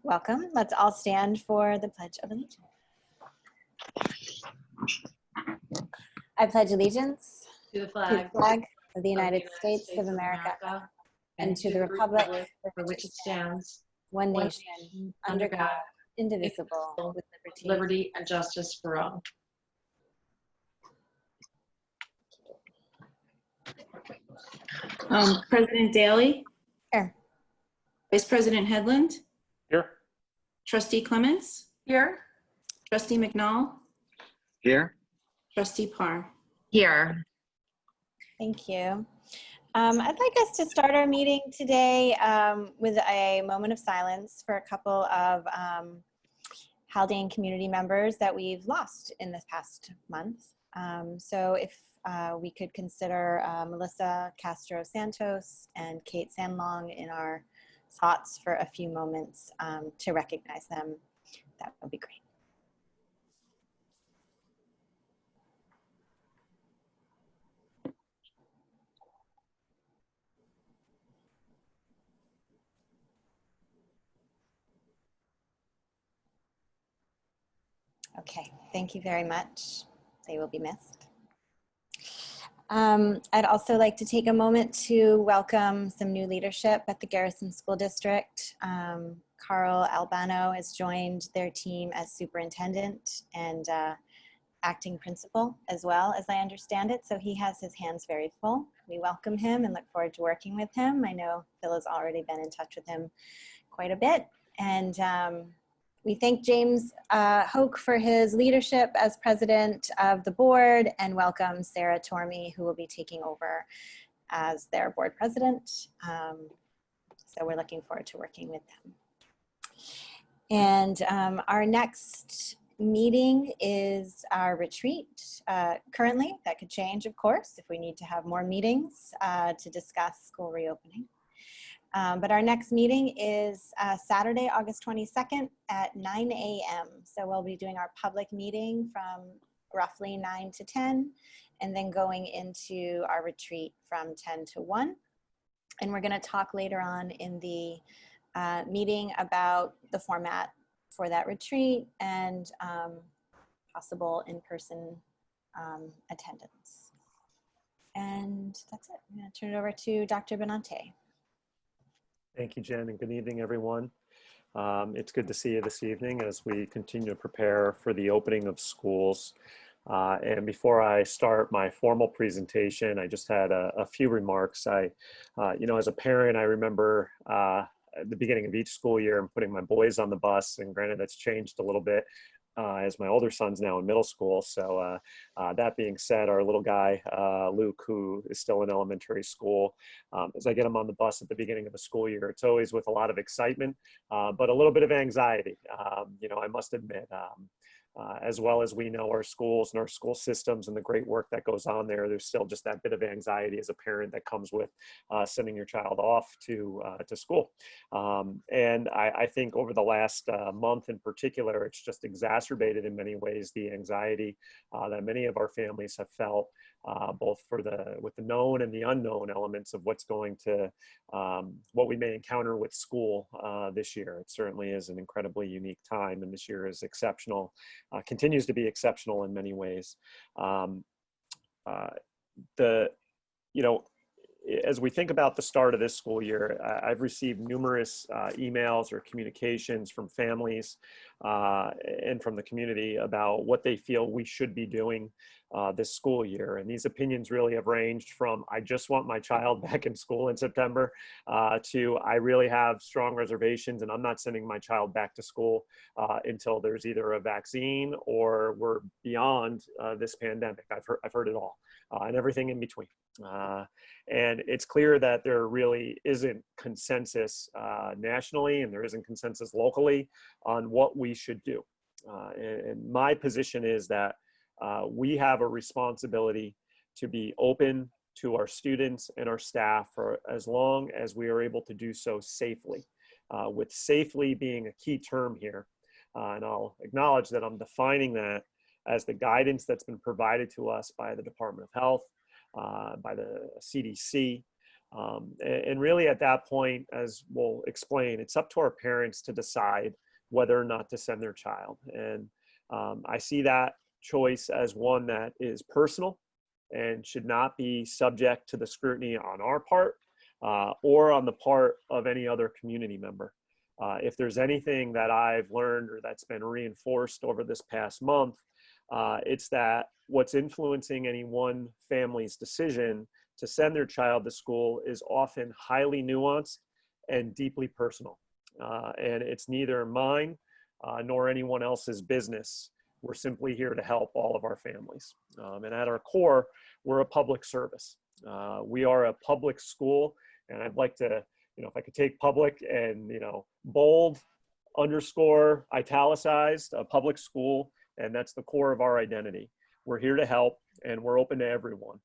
Welcome. Let's all stand for the Pledge of Allegiance. I pledge allegiance to the to flag the flag of the United States of America and to the republic for which it stands, one nation, under God, indivisible, with liberty and justice for all. President Daly? Here. Vice President Headland? Here. Trustee Clements? Here. Trustee McNall? Here. Trustee Parr? Here. Thank you. I'd like us to start our meeting today with a moment of silence for a couple of Haldane community members that we've lost in this past month. So if we could consider Melissa Castro Santos and Kate Sanlong in our thoughts for a few moments to recognize them, that would be great. Okay, thank you very much. They will be missed. I'd also like to take a moment to welcome some new leadership at the Garrison School District. Carl Albano has joined their team as superintendent and acting principal as well, as I understand it. So he has his hands very full. We welcome him and look forward to working with him. I know Phil has already been in touch with him quite a bit. And we thank James Hoke for his leadership as president of the board and welcome Sarah Tormey, who will be taking over as their board president. So we're looking forward to working with them. And our next meeting is our retreat. Currently, that could change, of course, if we need to have more meetings to discuss school reopening. But our next meeting is Saturday, August 22nd at 9 a.m. So we'll be doing our public meeting from roughly 9 to 10 and then going into our retreat from 10 to 1. And we're going to talk later on in the meeting about the format for that retreat and possible in-person attendance. And that's it. I'm going to turn it over to Dr. Benante. Thank you, Jen, and good evening, everyone. It's good to see you this evening as we continue to prepare for the opening of schools. And before I start my formal presentation, I just had a few remarks. You know, as a parent, I remember at the beginning of each school year, I'm putting my boys on the bus, and granted, that's changed a little bit as my older son's now in middle school. So that being said, our little guy, Luke, who is still in elementary school, as I get him on the bus at the beginning of the school year, it's always with a lot of excitement, but a little bit of anxiety. You know, I must admit, as well as we know our schools and our school systems and the great work that goes on there, there's still just that bit of anxiety as a parent that comes with sending your child off to school. And I think over the last month in particular, it's just exacerbated in many ways the anxiety that many of our families have felt, both with the known and the unknown elements of what's going to, what we may encounter with school this year. It certainly is an incredibly unique time, and this year is exceptional. Continues to be exceptional in many ways. You know, as we think about the start of this school year, I've received numerous emails or communications from families and from the community about what they feel we should be doing this school year. And these opinions really have ranged from, I just want my child back in school in September, to I really have strong reservations and I'm not sending my child back to school until there's either a vaccine or we're beyond this pandemic. I've heard it all and everything in between. And it's clear that there really isn't consensus nationally, and there isn't consensus locally on what we should do. And my position is that we have a responsibility to be open to our students and our staff for as long as we are able to do so safely, with safely being a key term here. And I'll acknowledge that I'm defining that as the guidance that's been provided to us by the Department of Health, by the CDC, And really at that point, as we'll explain, it's up to our parents to decide whether or not to send their child. And I see that choice as one that is personal and should not be subject to the scrutiny on our part or on the part of any other community member. If there's anything that I've learned or that's been reinforced over this past month, it's that what's influencing any one family's decision to send their child to school is often highly nuanced and deeply personal. And it's neither mine nor anyone else's business. We're simply here to help all of our families. And at our core, we're a public service. We are a public school, and I'd like to, if I could take public and, bold, underscore, italicized, a public school, and that's the core of our identity. We're here to help, and we're open to everyone.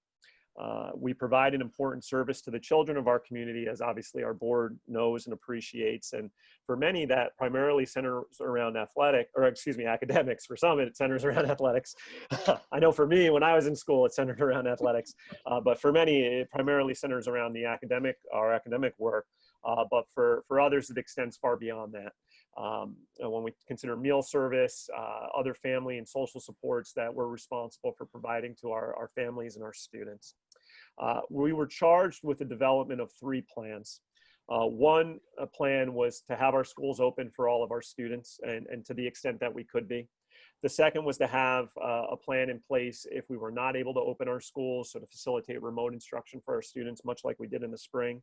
We provide an important service to the children of our community, as obviously our board knows and appreciates. And for many, that primarily centers around academics. For some, it centers around athletics. I know for me, when I was in school, it centered around athletics. But for many, it primarily centers around our academic work. But for others, it extends far beyond that. When we consider meal service, other family and social supports that we're responsible for providing to our families and our students. We were charged with the development of 3 plans. One plan was to have our schools open for all of our students and to the extent that we could be. The second was to have a plan in place if we were not able to open our schools, so to facilitate remote instruction for our students, much like we did in the spring.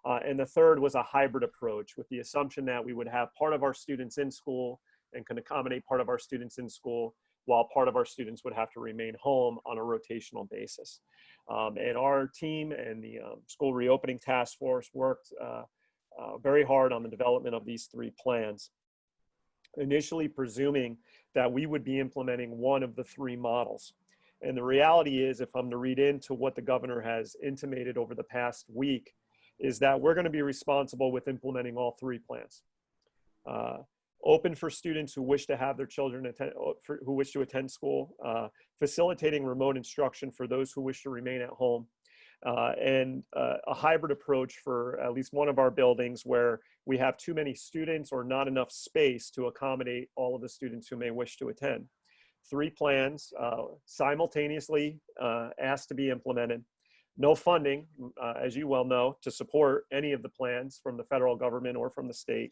And the third was a hybrid approach with the assumption that we would have part of our students in school and can accommodate part of our students in school, while part of our students would have to remain home on a rotational basis. And our team and the school reopening task force worked very hard on the development of these 3 plans, initially presuming that we would be implementing one of the 3 models. And the reality is, if I'm to read into what the governor has intimated over the past week, is that we're going to be responsible with implementing all 3 plans. Open for students who wish to have their children who wish to attend school, facilitating remote instruction for those who wish to remain at home, and a hybrid approach for at least one of our buildings where we have too many students or not enough space to accommodate all of the students who may wish to attend. 3 plans simultaneously asked to be implemented. No funding, as you well know, to support any of the plans from the federal government or from the state.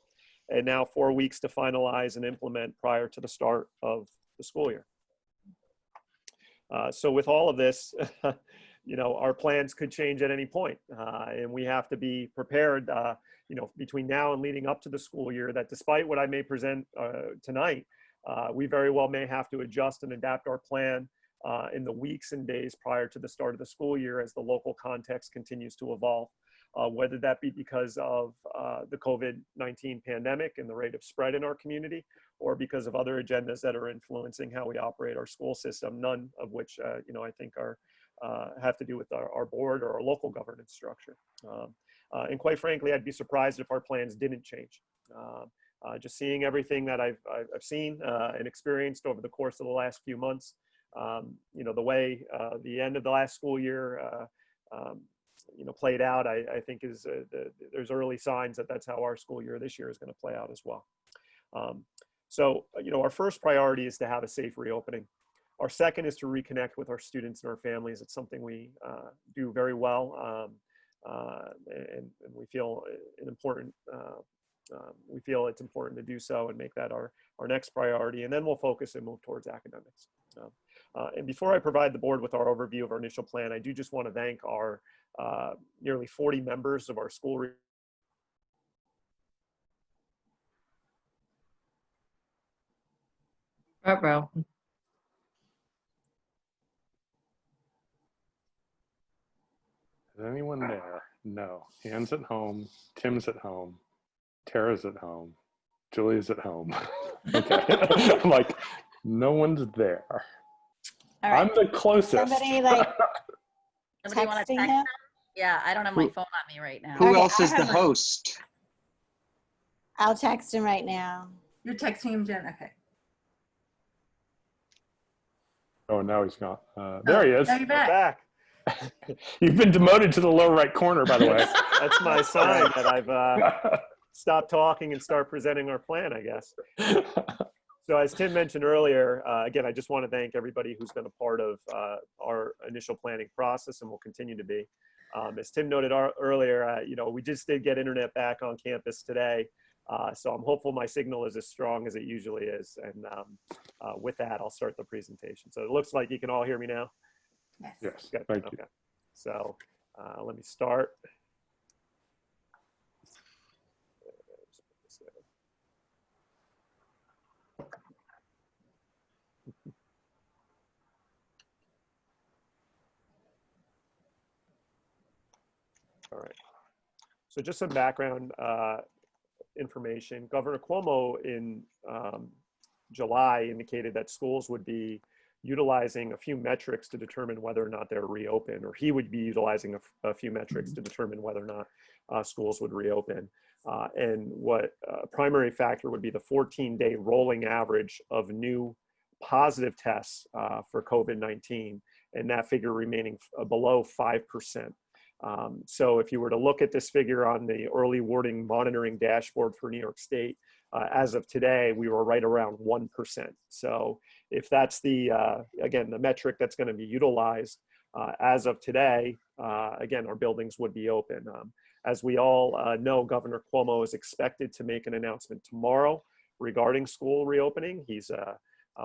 And now 4 weeks to finalize and implement prior to the start of the school year. So with all of this, our plans could change at any point, and we have to be prepared, between now and leading up to the school year, that despite what I may present tonight, we very well may have to adjust and adapt our plan in the weeks and days prior to the start of the school year as the local context continues to evolve. Whether that be because of the COVID-19 pandemic and the rate of spread in our community, or because of other agendas that are influencing how we operate our school system, none of which, I think have to do with our board or our local governance structure. And quite frankly, I'd be surprised if our plans didn't change. Just seeing everything that I've seen and experienced over the course of the last few months, the way the end of the last school year played out, I think there's early signs that that's how our school year this year is going to play out as well. So, our first priority is to have a safe reopening. Our second is to reconnect with our students and our families. It's something we do very well, and we feel it's important to do so and make that our next priority. And then we'll focus and move towards academics. And before I provide the board with our overview of our initial plan, I do just want to thank our nearly 40 members of our school. Bro. Is anyone there? No. Anne's at home. Tim's at home. Tara's at home. Julie's at home. Okay. I'm like, no one's there. All right. I'm the closest. Somebody Somebody want to texting text him? him? Yeah, I don't have my phone on me right now. Who Okay, else I is the have one. host? I'll text him right now. You're texting him, Jen? Okay. Oh, now he's gone. There he is. Now you're We're back. back. You've been demoted to the lower right corner, by the way. That's my sign that I've stopped talking and start presenting our plan, I guess. So as Tim mentioned earlier, again, I just want to thank everybody who's been a part of our initial planning process and will continue to be. As Tim noted earlier, we just did get internet back on campus today. So I'm hopeful my signal is as strong as it usually is. And with that, I'll start the presentation. So it looks like you can all hear me now. Yes, Good. thank you. Okay. So let me start. All right. So just some background information. Governor Cuomo in July indicated that schools would be utilizing a few metrics to determine whether or not they're reopened, or he would be utilizing a few metrics to determine whether or not schools would reopen. And what primary factor would be the 14-day rolling average of new positive tests for COVID-19, and that figure remaining below 5%. So if you were to look at this figure on the early warning monitoring dashboard for New York State, as of today, we were right around 1%. So if that's again, the metric that's going to be utilized as of today, again, our buildings would be open. As we all know, Governor Cuomo is expected to make an announcement tomorrow regarding school reopening. He's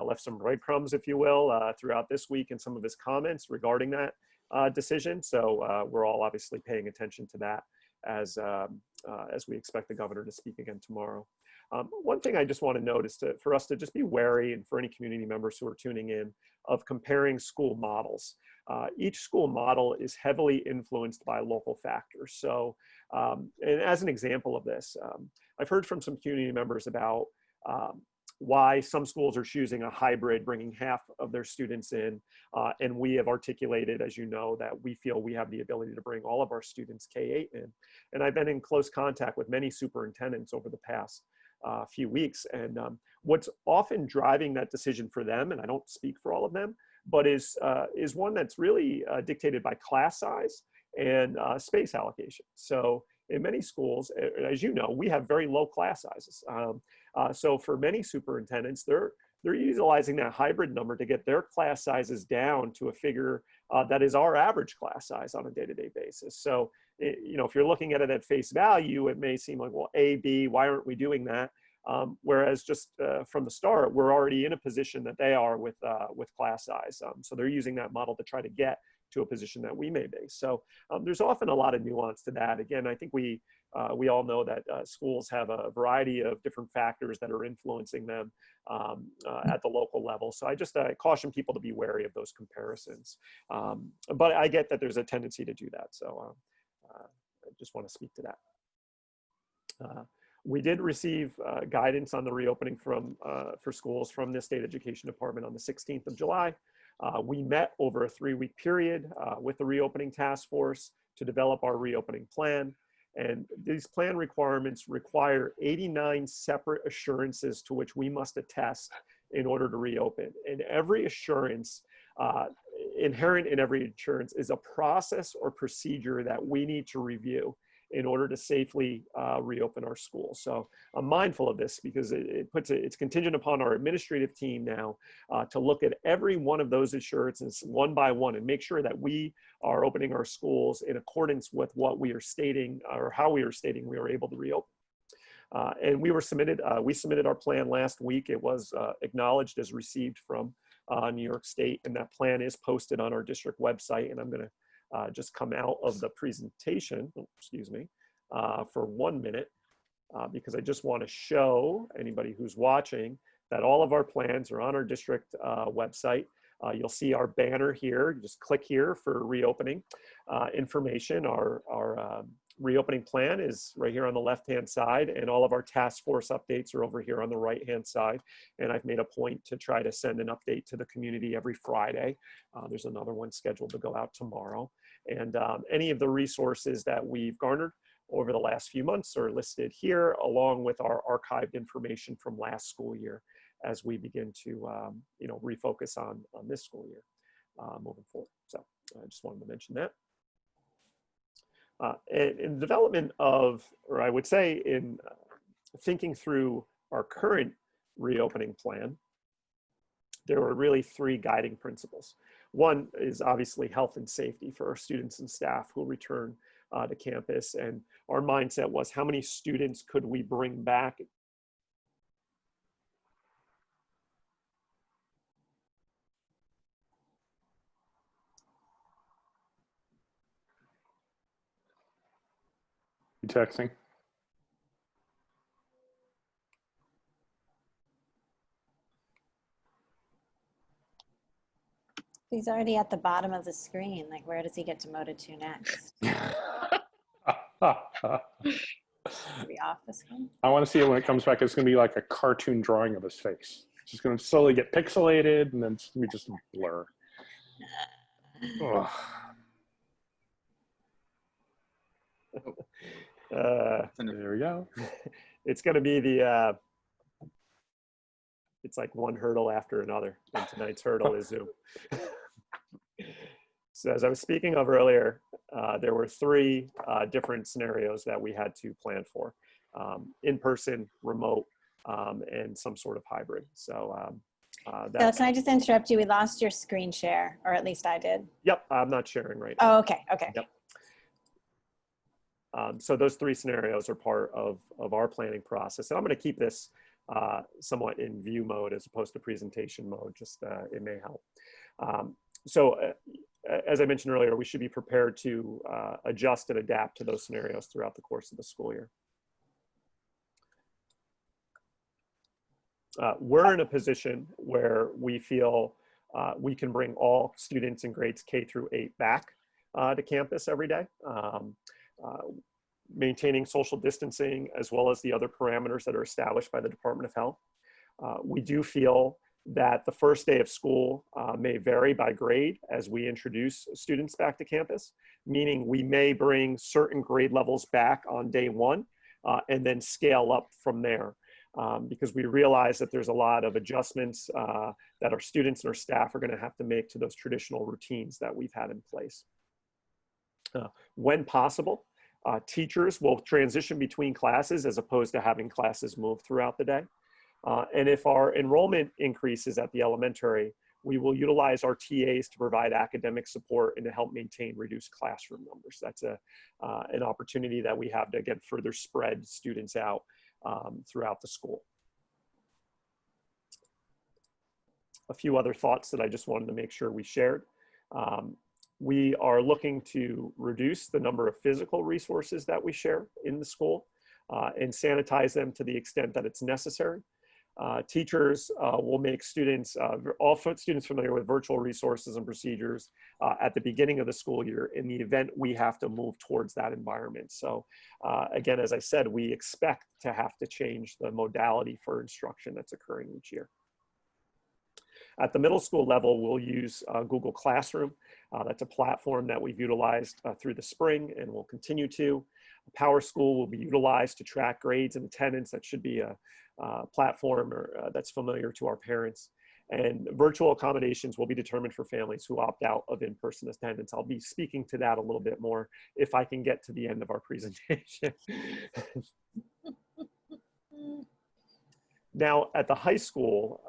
left some breadcrumbs, if you will, throughout this week in some of his comments regarding that decision. So we're all obviously paying attention to that as we expect the governor to speak again tomorrow. One thing I just want to note is for us to just be wary, and for any community members who are tuning in, of comparing school models. Each school model is heavily influenced by local factors. So, and as an example of this, I've heard from some community members about why some schools are choosing a hybrid, bringing half of their students in. And we have articulated, as you know, that we feel we have the ability to bring all of our students K-8 in. And I've been in close contact with many superintendents over the past few weeks. And what's often driving that decision for them, and I don't speak for all of them, but is one that's really dictated by class size and space allocation. So in many schools, as you know, we have very low class sizes. So for many superintendents, they're utilizing that hybrid number to get their class sizes down to a figure that is our average class size on a day-to-day basis. So, if you're looking at it at face value, it may seem like, well, A, B, why aren't we doing that? Whereas just from the start, we're already in a position that they are with class size. So they're using that model to try to get to a position that we may be. So there's often a lot of nuance to that. Again, I think we all know that schools have a variety of different factors that are influencing them at the local level. So I just caution people to be wary of those comparisons. But I get that there's a tendency to do that. So I just want to speak to that. We did receive guidance on the reopening for schools from the State Education Department on the 16th of July. We met over a 3-week period with the reopening task force to develop our reopening plan. And these plan requirements require 89 separate assurances to which we must attest in order to reopen. And every assurance, inherent in every assurance, is a process or procedure that we need to review in order to safely reopen our schools. So I'm mindful of this because it's contingent upon our administrative team now to look at every one of those assurances one by one and make sure that we are opening our schools in accordance with what we are stating or how we are stating we are able to reopen. And we submitted our plan last week. It was acknowledged as received from New York State, and that plan is posted on our district website. And I'm gonna just come out of the presentation, for 1 minute, because I just want to show anybody who's watching that all of our plans are on our district website. You'll see our banner here. You just click here for reopening information. Our reopening plan is right here on the left-hand side, and all of our task force updates are over here on the right-hand side. And I've made a point to try to send an update to the community every Friday. There's another one scheduled to go out tomorrow. And any of the resources that we've garnered over the last few months are listed here, along with our archived information from last school year as we begin to refocus on this school year moving forward. So I just wanted to mention that. In the development of, or I would say in thinking through our current reopening plan, there were really three guiding principles. One is obviously health and safety for our students and staff who will return to campus. And our mindset was, how many students could we bring back? You texting? He's already at the bottom of the screen. Like, where does he get demoted to next? Is he off the screen? I want to see it when it comes back. It's going to be like a cartoon drawing of his face. It's just going to slowly get pixelated, and then it's going to be just a blur. There we go. It's going to be the, it's like one hurdle after another, and tonight's hurdle is Zoom. So as I was speaking of earlier, there were three different scenarios that we had to plan for: in-person, remote, and some sort of hybrid. So Phil, that's, can I just interrupt you? We lost your screen share, or at least I did. yep, I'm not sharing right now. Oh, okay, okay. Yep. So those three scenarios are part of our planning process. And I'm going to keep this somewhat in view mode as opposed to presentation mode, just it may help. As I mentioned earlier, we should be prepared to adjust and adapt to those scenarios throughout the course of the school year. We're in a position where we feel we can bring all students in grades K through 8 back to campus every day, maintaining social distancing as well as the other parameters that are established by the Department of Health. We do feel that the first day of school may vary by grade as we introduce students back to campus, meaning we may bring certain grade levels back on day 1 and then scale up from there. Because we realize that there's a lot of adjustments that our students and our staff are going to have to make to those traditional routines that we've had in place. When possible, teachers will transition between classes as opposed to having classes move throughout the day. And if our enrollment increases at the elementary, we will utilize our TAs to provide academic support and to help maintain reduced classroom numbers. That's an opportunity that we have to, again, further spread students out throughout the school. A few other thoughts that I just wanted to make sure we shared. We are looking to reduce the number of physical resources that we share in the school and sanitize them to the extent that it's necessary. Teachers will make students, all students familiar with virtual resources and procedures at the beginning of the school year in the event we have to move towards that environment. So again, as I said, we expect to have to change the modality for instruction that's occurring each year. At the middle school level, we'll use Google Classroom. That's a platform that we've utilized through the spring and will continue to. Power School will be utilized to track grades and attendance. That should be a platform that's familiar to our parents. And virtual accommodations will be determined for families who opt out of in-person attendance. I'll be speaking to that a little bit more if I can get to the end of our presentation. Now, at the high school,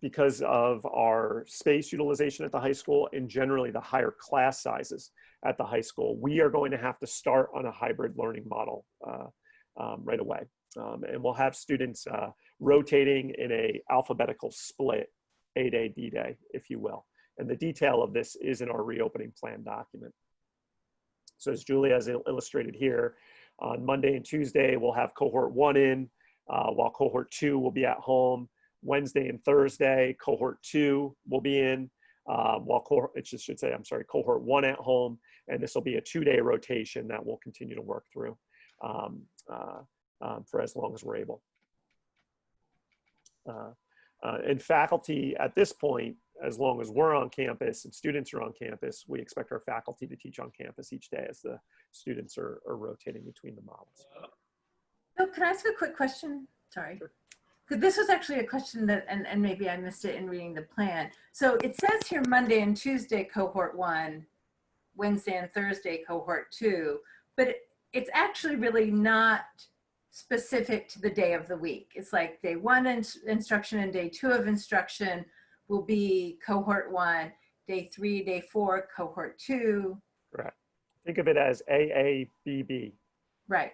because of our space utilization at the high school and generally the higher class sizes at the high school, we are going to have to start on a hybrid learning model right away. And we'll have students rotating in a alphabetical split, A-Day, D-Day, if you will. And the detail of this is in our reopening plan document. So as Julie has illustrated here, on Monday and Tuesday, we'll have cohort 1 in, while cohort 2 will be at home. Wednesday and Thursday, cohort 2 will be in, while cohort 1 at home, and this will be a 2-day rotation that we'll continue to work through for as long as we're able. And faculty at this point, as long as we're on campus and students are on campus, we expect our faculty to teach on campus each day as the students are rotating between the models. Bill, can I ask a quick question? Sorry. Sure. because this was actually a question that, and maybe I missed it in reading the plan. So it says here Monday and Tuesday cohort 1, Wednesday and Thursday cohort 2, but it's actually really not specific to the day of the week. It's like day 1 instruction and day 2 of instruction will be cohort 1, day 3, day 4, cohort 2. Correct. Think of it as AABB. Right.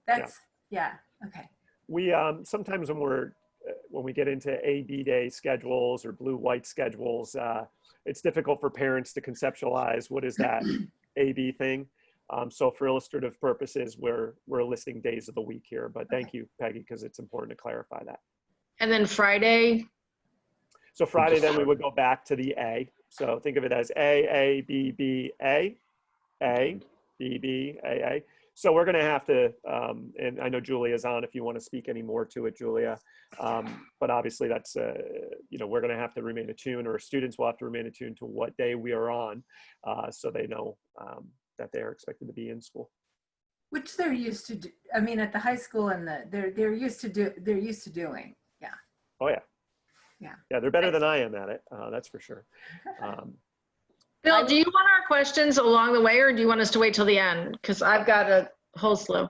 That's, yeah, okay. We sometimes when we get into AB day schedules or blue-white schedules, it's difficult for parents to conceptualize what is that AB thing. So for illustrative purposes, we're listing days of the week here, but thank you, Peggy, because it's important to clarify that. And then Friday? So Friday, then we would go back to the A. So think of it as A, B, B, A, B, B, A. So we're going to have to, and I know Julia's on if you want to speak any more to it, Julia. But obviously that's, we're going to have to remain attuned, or students will have to remain attuned to what day we are on, so they know that they are expected to be in school. Which they're used to do. I mean, at the high school and they're used to doing. Yeah. Oh yeah. Yeah. Yeah, they're better than I am at it. That's for sure. Bill, do you want our questions along the way, or do you want us to wait till the end? Because I've got a whole slew.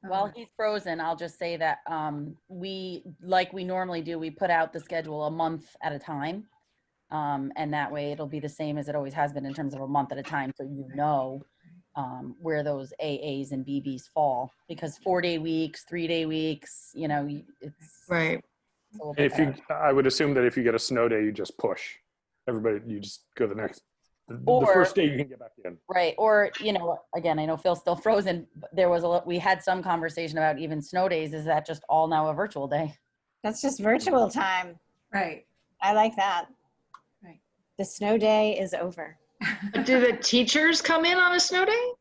While he's frozen, I'll just say that like we normally do, we put out the schedule a month at a time. And that way it'll be the same as it always has been in terms of a month at a time. So you know where those AAs and BBs fall, because 4-day weeks, 3-day weeks, it's right. If you, I would assume that if you get a snow day, you just push everybody. You just go the next. The first day you can get back in. Right. Or, again, I know Phil's still frozen, but we had some conversation about even snow days. Is that just all now a virtual day? That's just virtual time. Right. I like that. Right. The snow day is over. But do the teachers come in on a snow day?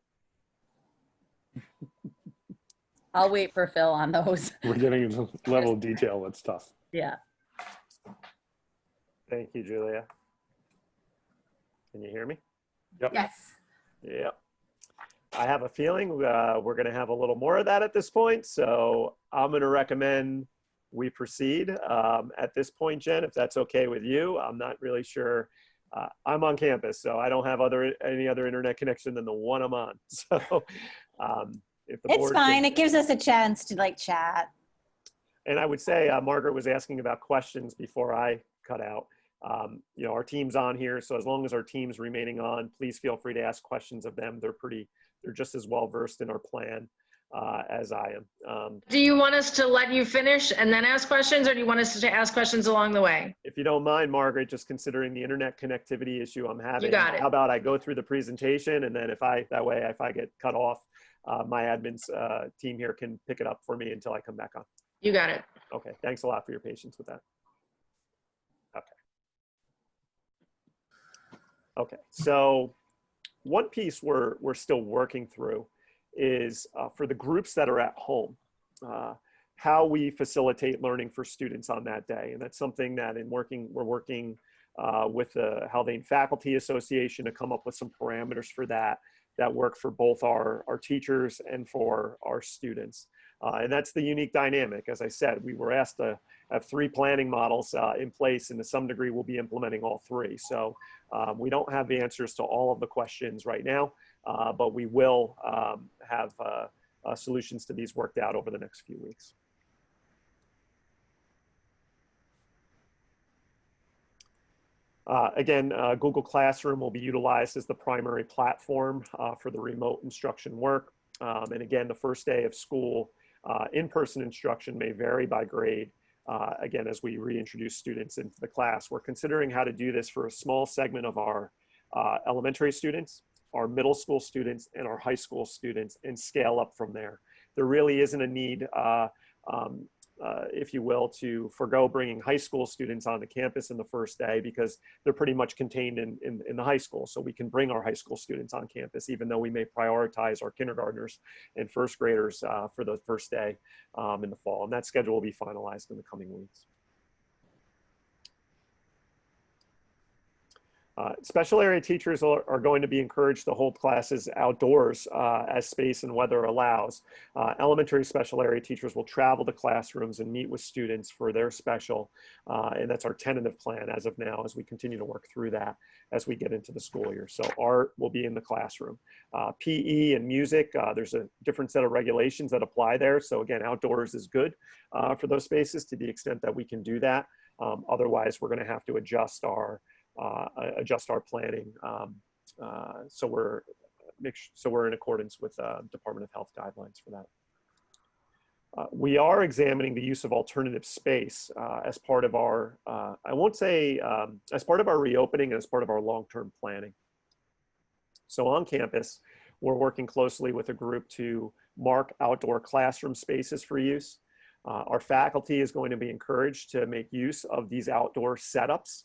I'll wait for Phil on those. We're getting into the level of detail that's tough. Yeah. Thank you, Julia. Can you hear me? Yep. Yes. Yeah. I have a feeling we're going to have a little more of that at this point. So I'm going to recommend we proceed at this point, Jen, if that's okay with you. I'm not really sure. I'm on campus, so I don't have any other internet connection than the one I'm on. So if the It's board fine. can, It gives us a chance to chat. and I would say Margaret was asking about questions before I cut out. Our team's on here, so as long as our team's remaining on, please feel free to ask questions of them. They're just as well versed in our plan as I am. Do you want us to let you finish and then ask questions, or do you want us to ask questions along the way? If you don't mind, Margaret, just considering the internet connectivity issue I'm having, You got it. how about I go through the presentation, and then if I get cut off, my admin's team here can pick it up for me until I come back on. You got it. Okay, thanks a lot for your patience with that. Okay, so one piece we're still working through is for the groups that are at home, how we facilitate learning for students on that day. And that's something that we're working with the Haldane Faculty Association to come up with some parameters for that work for both our teachers and for our students. And that's the unique dynamic. As I said, we were asked to have 3 planning models in place, and to some degree we'll be implementing all 3. So we don't have the answers to all of the questions right now, but we will have solutions to these worked out over the next few weeks. Again, Google Classroom will be utilized as the primary platform for the remote instruction work. And again, the first day of school, in-person instruction may vary by grade. Again, as we reintroduce students into the class, we're considering how to do this for a small segment of our elementary students, our middle school students, and our high school students, and scale up from there. There really isn't a need, if you will, to forego bringing high school students onto campus in the first day, because they're pretty much contained in the high school. So we can bring our high school students on campus, even though we may prioritize our kindergartners and first graders for the first day in the fall. And that schedule will be finalized in the coming weeks. Special area teachers are going to be encouraged to hold classes outdoors as space and weather allows. Elementary special area teachers will travel to classrooms and meet with students for their special, and that's our tentative plan as of now as we continue to work through that as we get into the school year. So art will be in the classroom. PE and music, there's a different set of regulations that apply there. So again, outdoors is good for those spaces to the extent that we can do that. Otherwise, we're going to have to adjust our planning so we're in accordance with Department of Health guidelines for that. We are examining the use of alternative space as part of our, I won't say as part of our reopening and as part of our long-term planning. So on campus, we're working closely with a group to mark outdoor classroom spaces for use. Our faculty is going to be encouraged to make use of these outdoor setups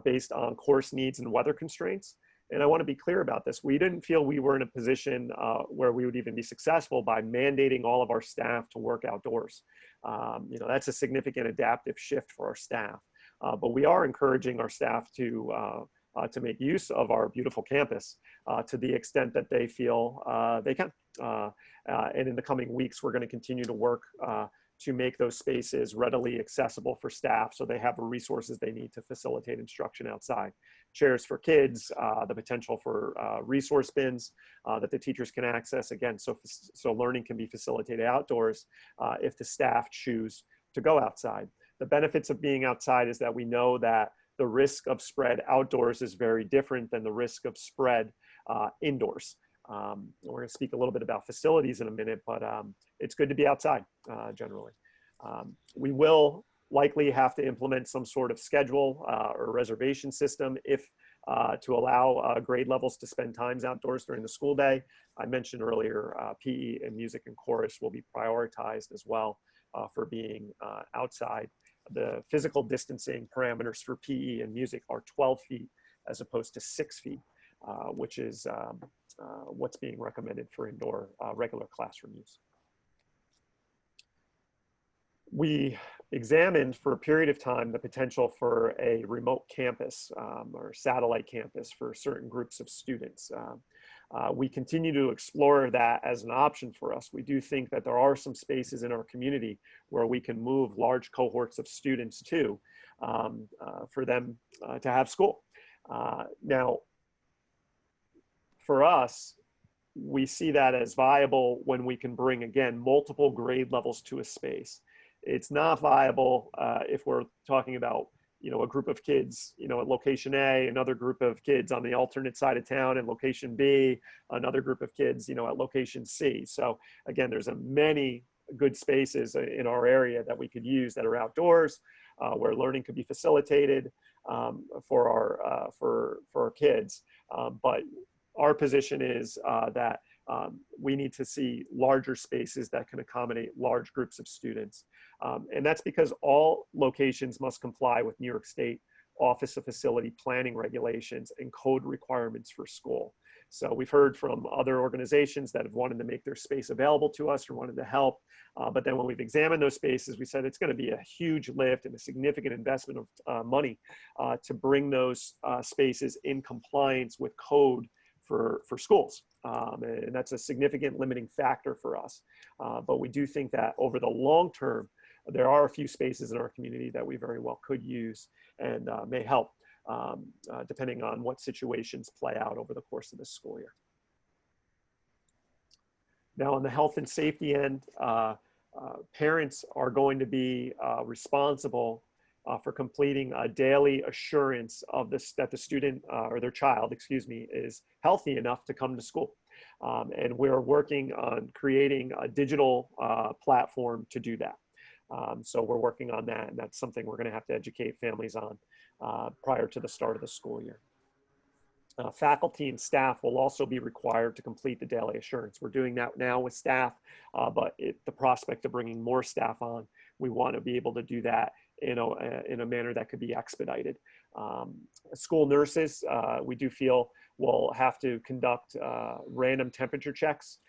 based on course needs and weather constraints. And I want to be clear about this. We didn't feel we were in a position where we would even be successful by mandating all of our staff to work outdoors. You know, that's a significant adaptive shift for our staff. But we are encouraging our staff to make use of our beautiful campus to the extent that they feel they can. And in the coming weeks, we're going to continue to work to make those spaces readily accessible for staff so they have the resources they need to facilitate instruction outside. Chairs for kids, the potential for resource bins that the teachers can access, again, so learning can be facilitated outdoors if the staff choose to go outside. The benefits of being outside is that we know that the risk of spread outdoors is very different than the risk of spread indoors. We're going to speak a little bit about facilities in a minute, but it's good to be outside generally. We will likely have to implement some sort of schedule or reservation system if to allow grade levels to spend times outdoors during the school day. I mentioned earlier PE and music and chorus will be prioritized as well for being outside. The physical distancing parameters for PE and music are 12 feet as opposed to 6 feet, which is what's being recommended for indoor regular classroom use. We examined for a period of time the potential for a remote campus or satellite campus for certain groups of students. We continue to explore that as an option for us. We do think that there are some spaces in our community where we can move large cohorts of students to for them to have school. Now, for us, we see that as viable when we can bring, again, multiple grade levels to a space. It's not viable if we're talking about, you know, a group of kids, you know, at location A, another group of kids on the alternate side of town, and location B, another group of kids, you know, at location C. So again, there's many good spaces in our area that we could use that are outdoors, where learning could be facilitated for our kids. But our position is that we need to see larger spaces that can accommodate large groups of students. And that's because all locations must comply with New York State Office of Facility Planning regulations and code requirements for school. So we've heard from other organizations that have wanted to make their space available to us or wanted to help. But then when we've examined those spaces, we said it's going to be a huge lift and a significant investment of money to bring those spaces in compliance with code for schools. And that's a significant limiting factor for us. But we do think that over the long term, there are a few spaces in our community that we very well could use and may help depending on what situations play out over the course of this school year. Now on the health and safety end, parents are going to be responsible for completing a daily assurance of this, that the student or their child, excuse me, is healthy enough to come to school. And we're working on creating a digital platform to do that. So we're working on that, and that's something we're going to have to educate families on prior to the start of the school year. Faculty and staff will also be required to complete the daily assurance. We're doing that now with staff, but the prospect of bringing more staff on, we want to be able to do that in a manner that could be expedited. School nurses, we do feel will have to conduct random temperature checks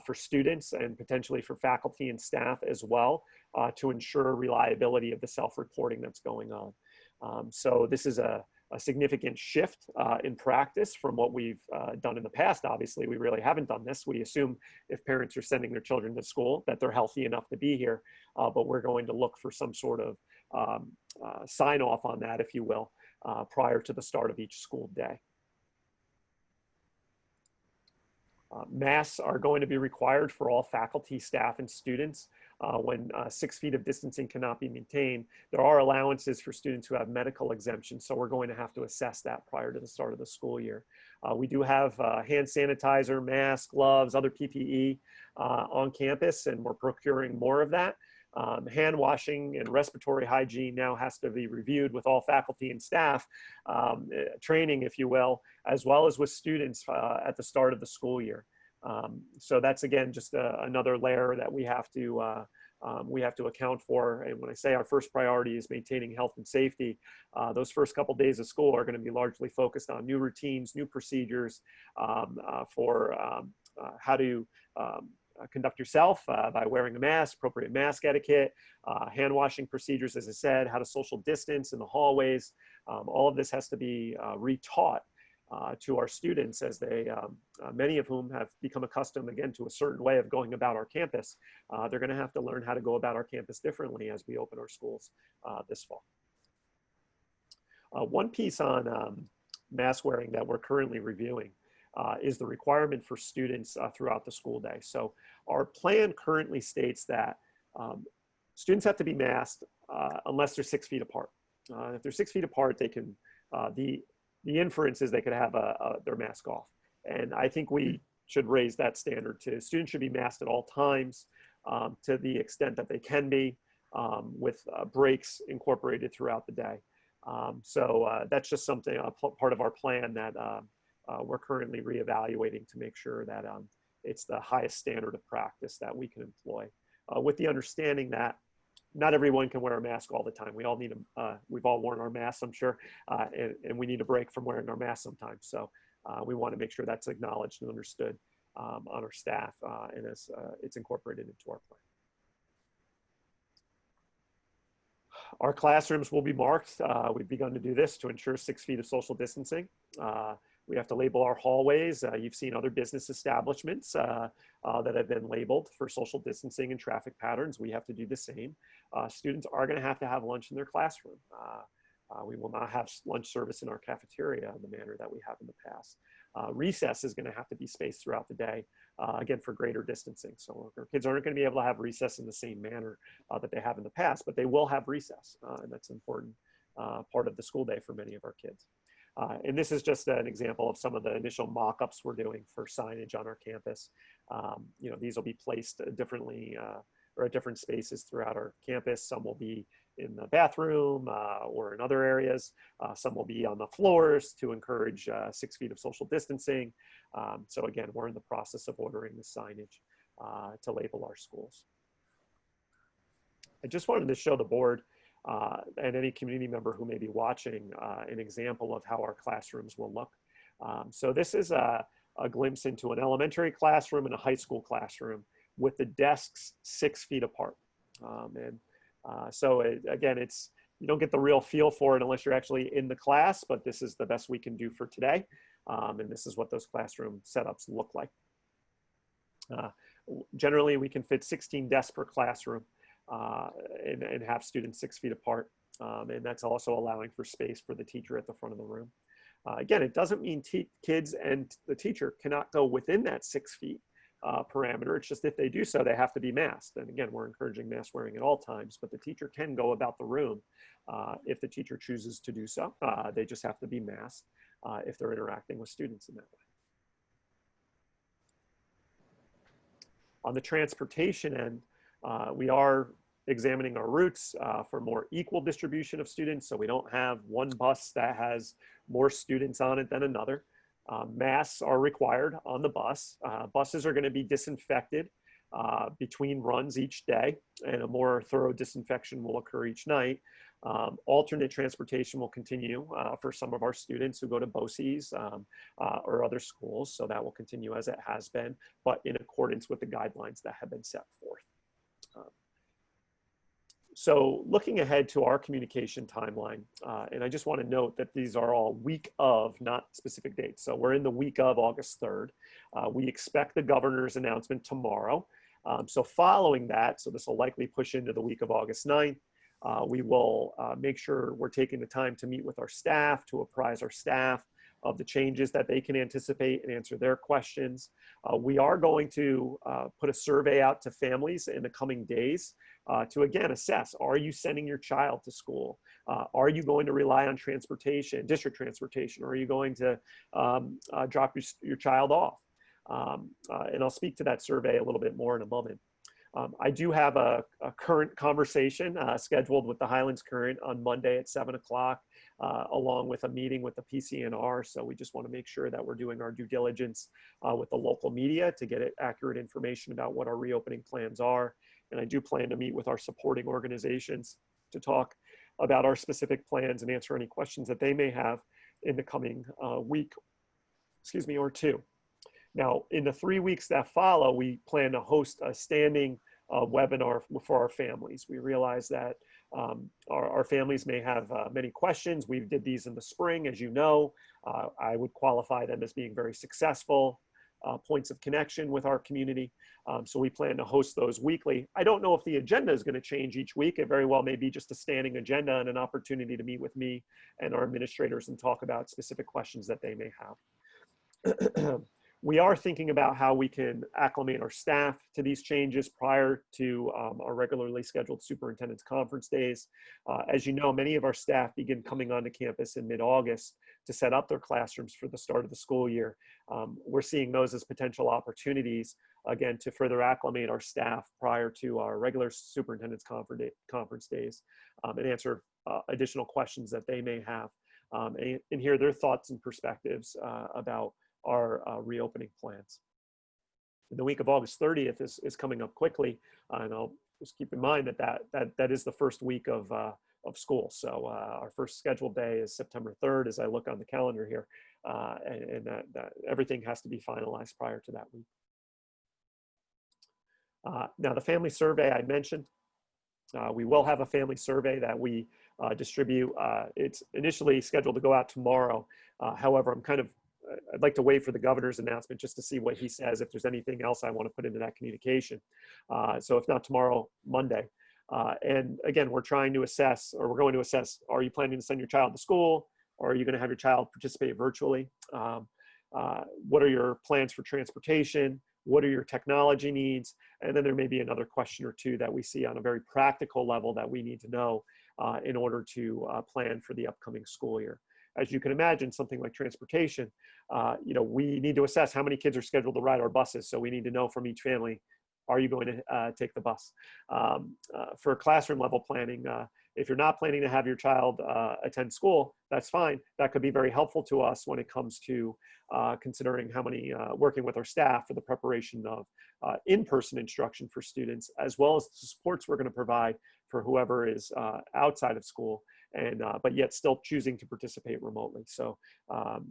for students and potentially for faculty and staff as well to ensure reliability of the self-reporting that's going on. So this is a a significant shift in practice from what we've done in the past. Obviously, we really haven't done this. We assume if parents are sending their children to school that they're healthy enough to be here, but we're going to look for some sort of sign off on that, if you will, prior to the start of each school day. Masks are going to be required for all faculty, staff, and students. When 6 feet of distancing cannot be maintained, there are allowances for students who have medical exemptions, so we're going to have to assess that prior to the start of the school year. We do have hand sanitizer, masks, gloves, other PPE on campus, and we're procuring more of that. Hand washing and respiratory hygiene now has to be reviewed with all faculty and staff, training, if you will, as well as with students at the start of the school year. So that's, again, just another layer that we have to account for. And when I say our first priority is maintaining health and safety, those first couple days of school are going to be largely focused on new routines, new procedures for how to conduct yourself by wearing a mask, appropriate mask etiquette, hand washing procedures, as I said, how to social distance in the hallways. All of this has to be retaught to our students, as they, many of whom have become accustomed, again, to a certain way of going about our campus. They're going to have to learn how to go about our campus differently as we open our schools this fall. One piece on mask wearing that we're currently reviewing is the requirement for students throughout the school day. So our plan currently states that students have to be masked unless they're 6 feet apart. If they're 6 feet apart, they can, the inference is they could have their mask off. And I think we should raise that standard to students should be masked at all times to the extent that they can be, with breaks incorporated throughout the day. So that's just something, part of our plan that we're currently reevaluating to make sure that it's the highest standard of practice that we can employ, with the understanding that not everyone can wear a mask all the time. We all need we've all worn our masks, I'm sure, and we need a break from wearing our masks sometimes. So we want to make sure that's acknowledged and understood on our staff, and as it's incorporated into our plan. Our classrooms will be marked. We've begun to do this to ensure 6 feet of social distancing. We have to label our hallways. You've seen other business establishments that have been labeled for social distancing and traffic patterns. We have to do the same. Students are going to have lunch in their classroom. We will not have lunch service in our cafeteria in the manner that we have in the past. Recess is going to have to be spaced throughout the day, again, for greater distancing. So our kids aren't going to be able to have recess in the same manner that they have in the past, but they will have recess, and that's an important part of the school day for many of our kids. And this is just an example of some of the initial mock-ups we're doing for signage on our campus. You know, these will be placed differently or at different spaces throughout our campus. Some will be in the bathroom or in other areas. Some will be on the floors to encourage 6 feet of social distancing. So again, we're in the process of ordering the signage to label our schools. I just wanted to show the board and any community member who may be watching an example of how our classrooms will look. So this is a glimpse into an elementary classroom and a high school classroom with the desks 6 feet apart. So again, you don't get the real feel for it unless you're actually in the class, but this is the best we can do for today. And this is what those classroom setups look like. Generally, we can fit 16 desks per classroom and have students 6 feet apart. And that's also allowing for space for the teacher at the front of the room. Again, it doesn't mean kids and the teacher cannot go within that 6 feet parameter. It's just if they do so, they have to be masked. And again, we're encouraging mask wearing at all times, but the teacher can go about the room if the teacher chooses to do so. They just have to be masked if they're interacting with students in that way. On the transportation end, we are examining our routes for more equal distribution of students, so we don't have one bus that has more students on it than another. Masks are required on the bus. Buses are going to be disinfected between runs each day, and a more thorough disinfection will occur each night. Alternate transportation will continue for some of our students who go to BOCES or other schools, so that will continue as it has been, but in accordance with the guidelines that have been set forth. So looking ahead to our communication timeline, and I just want to note that these are all week of, not specific dates. So we're in the week of August 3rd. We expect the governor's announcement tomorrow. So following that, so this will likely push into the week of August 9th, we will make sure we're taking the time to meet with our staff, to apprise our staff of the changes that they can anticipate and answer their questions. We are going to put a survey out to families in the coming days to again assess, are you sending your child to school? Are you going to rely on transportation, district transportation? Or are you going to drop your child off? And I'll speak to that survey a little bit more in a moment. I do have a current conversation scheduled with the Highlands Current on Monday at 7 o'clock, along with a meeting with the PCNR. So we just want to make sure that we're doing our due diligence with the local media to get accurate information about what our reopening plans are. And I do plan to meet with our supporting organizations to talk about our specific plans and answer any questions that they may have in the coming week, or two. Now, in the 3 weeks that follow, we plan to host a standing webinar for our families. We realize that our families may have many questions. We did these in the spring, as you know. I would qualify them as being very successful points of connection with our community. So we plan to host those weekly. I don't know if the agenda is going to change each week. It very well may be just a standing agenda and an opportunity to meet with me and our administrators and talk about specific questions that they may have. We are thinking about how we can acclimate our staff to these changes prior to our regularly scheduled superintendent's conference days. As you know, many of our staff begin coming onto campus in mid-August to set up their classrooms for the start of the school year. We're seeing those as potential opportunities, again, to further acclimate our staff prior to our regular superintendent's conference days and answer additional questions that they may have and hear their thoughts and perspectives about our reopening plans. The week of August 30th is coming up quickly, and I'll just keep in mind that is the first week of school. So our first scheduled day is September 3rd as I look on the calendar here, and that everything has to be finalized prior to that week. Now the family survey I mentioned, we will have a family survey that we distribute. It's initially scheduled to go out tomorrow. However, I'd like to wait for the governor's announcement just to see what he says, if there's anything else I want to put into that communication. So if not tomorrow, Monday. And again, we're going to assess, are you planning to send your child to school, or are you going to have your child participate virtually? What are your plans for transportation? What are your technology needs? And then there may be another question or two that we see on a very practical level that we need to know in order to plan for the upcoming school year. As you can imagine, something like transportation, we need to assess how many kids are scheduled to ride our buses. So we need to know from each family, are you going to take the bus? For classroom level planning, if you're not planning to have your child attend school, that's fine. That could be very helpful to us when it comes to considering how many, working with our staff for the preparation of in-person instruction for students, as well as the supports we're going to provide for whoever is outside of school, and but yet still choosing to participate remotely. So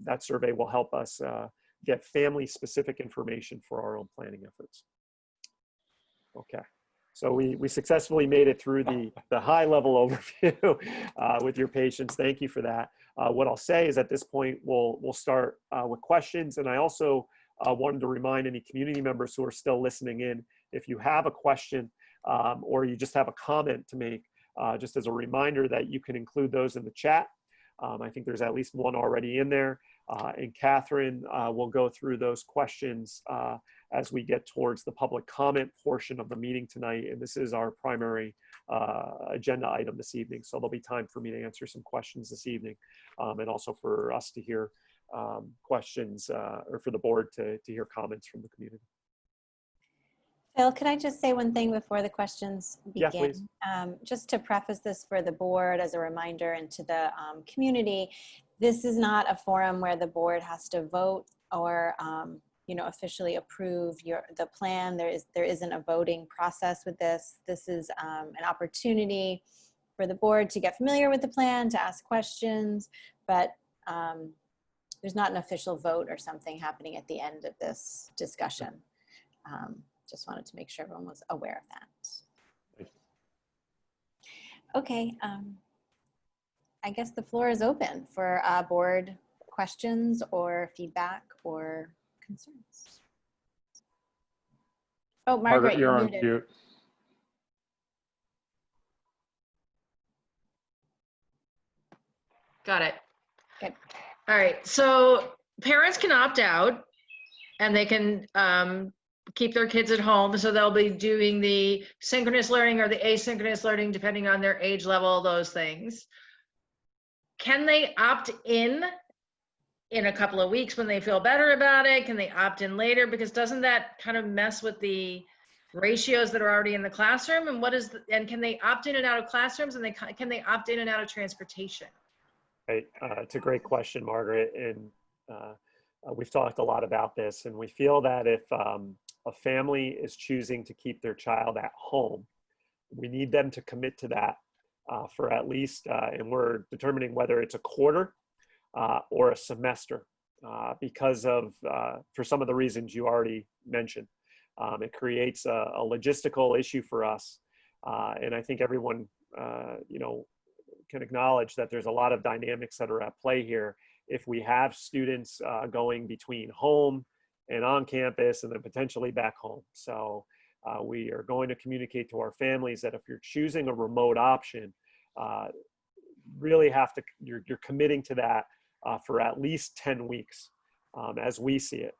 that survey will help us get family-specific information for our own planning efforts. Okay, so we successfully made it through the high-level overview with your patience. Thank you for that. What I'll say is at this point, we'll start with questions, and I also wanted to remind any community members who are still listening in, if you have a question or you just have a comment to make, just as a reminder that you can include those in the chat. I think there's at least one already in there. And Catherine will go through those questions as we get towards the public comment portion of the meeting tonight. And this is our primary agenda item this evening. So there'll be time for me to answer some questions this evening, and also for us to hear questions, or for the board to hear comments from the community. Phil, could I just say one thing before the questions begin? Yeah, please. Just to preface this for the board as a reminder and to the community, this is not a forum where the board has to vote or officially approve the plan. There isn't a voting process with this. This is an opportunity for the board to get familiar with the plan, to ask questions, but there's not an official vote or something happening at the end of this discussion. Just wanted to make sure everyone was aware of that. Okay, I guess the floor is open for board questions or feedback or concerns. Oh, Margaret, you're you're on muted. mute. Got it. Good. All right, so parents can opt out and they can keep their kids at home. So they'll be doing the synchronous learning or the asynchronous learning, depending on their age level, those things. Can they opt in a couple of weeks when they feel better about it? Can they opt in later? Because doesn't that kind of mess with the ratios that are already in the classroom? And and can they opt in and out of classrooms, and can they opt in and out of transportation? Right. It's a great question, Margaret. And we've talked a lot about this. And we feel that if a family is choosing to keep their child at home, we need them to commit to that for at least, and we're determining whether it's a quarter or a semester because of, for some of the reasons you already mentioned. It creates a logistical issue for us. And I think everyone, can acknowledge that there's a lot of dynamics that are at play here. If we have students going between home and on campus and then potentially back home. So we are going to communicate to our families that if you're choosing a remote option, really have to, you're committing to that for at least 10 weeks as we see it.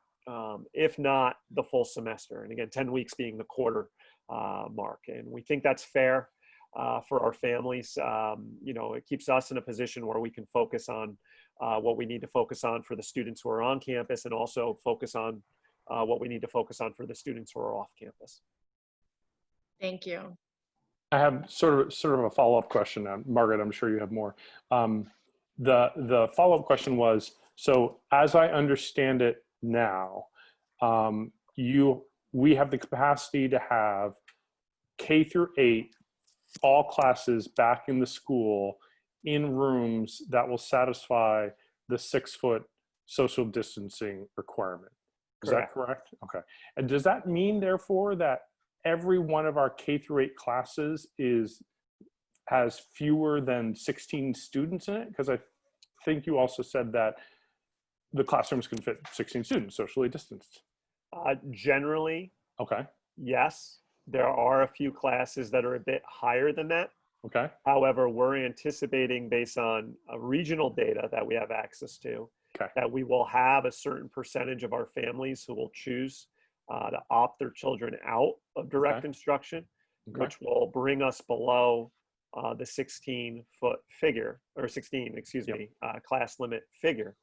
If not the full semester. And again, 10 weeks being the quarter mark. And we think that's fair for our families. It keeps us in a position where we can focus on what we need to focus on for the students who are on campus, and also focus on what we need to focus on for the students who are off campus. Thank you. I have sort of a follow-up question. Margaret, I'm sure you have more. The follow-up question was, so as I understand it now, we have the capacity to have K through 8, all classes back in the school in rooms that will satisfy the 6-foot social distancing requirement. Is that correct? Okay. And does that mean, therefore, that every one of our K through 8 classes has fewer than 16 students in it? Because I think you also said that the classrooms can fit 16 students, socially distanced. Generally, okay. Yes. There are a few classes that are a bit higher than that. Okay. However, we're anticipating, based on regional data that we have access to, that we will have a certain percentage of our families who will choose to opt their children out of direct instruction, which will bring us below the 16-foot figure, or 16, excuse me, class limit figure.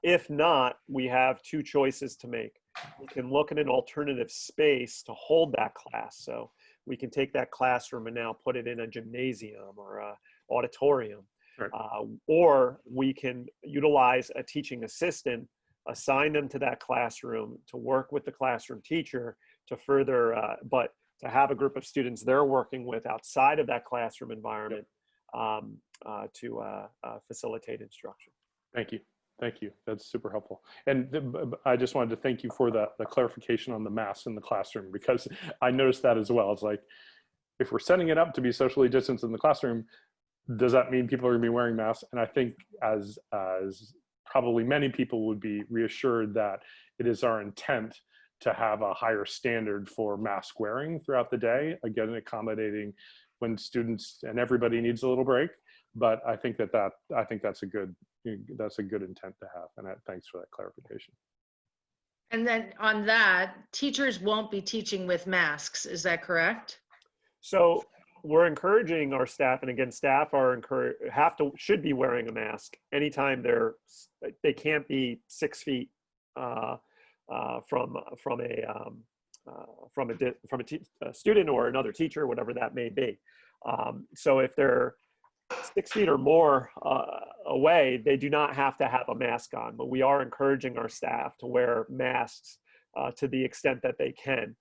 If not, we have two choices to make. We can look at an alternative space to hold that class. So we can take that classroom and now put it in a gymnasium or a auditorium. Right. Or we can utilize a teaching assistant, assign them to that classroom to work with the classroom teacher to further, but to have a group of students they're working with outside of that classroom environment to facilitate instruction. Thank you. Thank you. That's super helpful. And I just wanted to thank you for the clarification on the masks in the classroom, because I noticed that as well. It's like, if we're setting it up to be socially distanced in the classroom, does that mean people are going to be wearing masks? And I think as probably many people would be reassured that it is our intent to have a higher standard for mask wearing throughout the day, again, accommodating when students and everybody needs a little break. But I think that's a good intent to have, and thanks for that clarification. And then on that, teachers won't be teaching with masks, is that correct? So we're encouraging our staff, and again, staff are should be wearing a mask anytime they can't be 6 feet from a student or another teacher, whatever that may be. So if they're 6 feet or more away, they do not have to have a mask on, but we are encouraging our staff to wear masks to the extent that they can.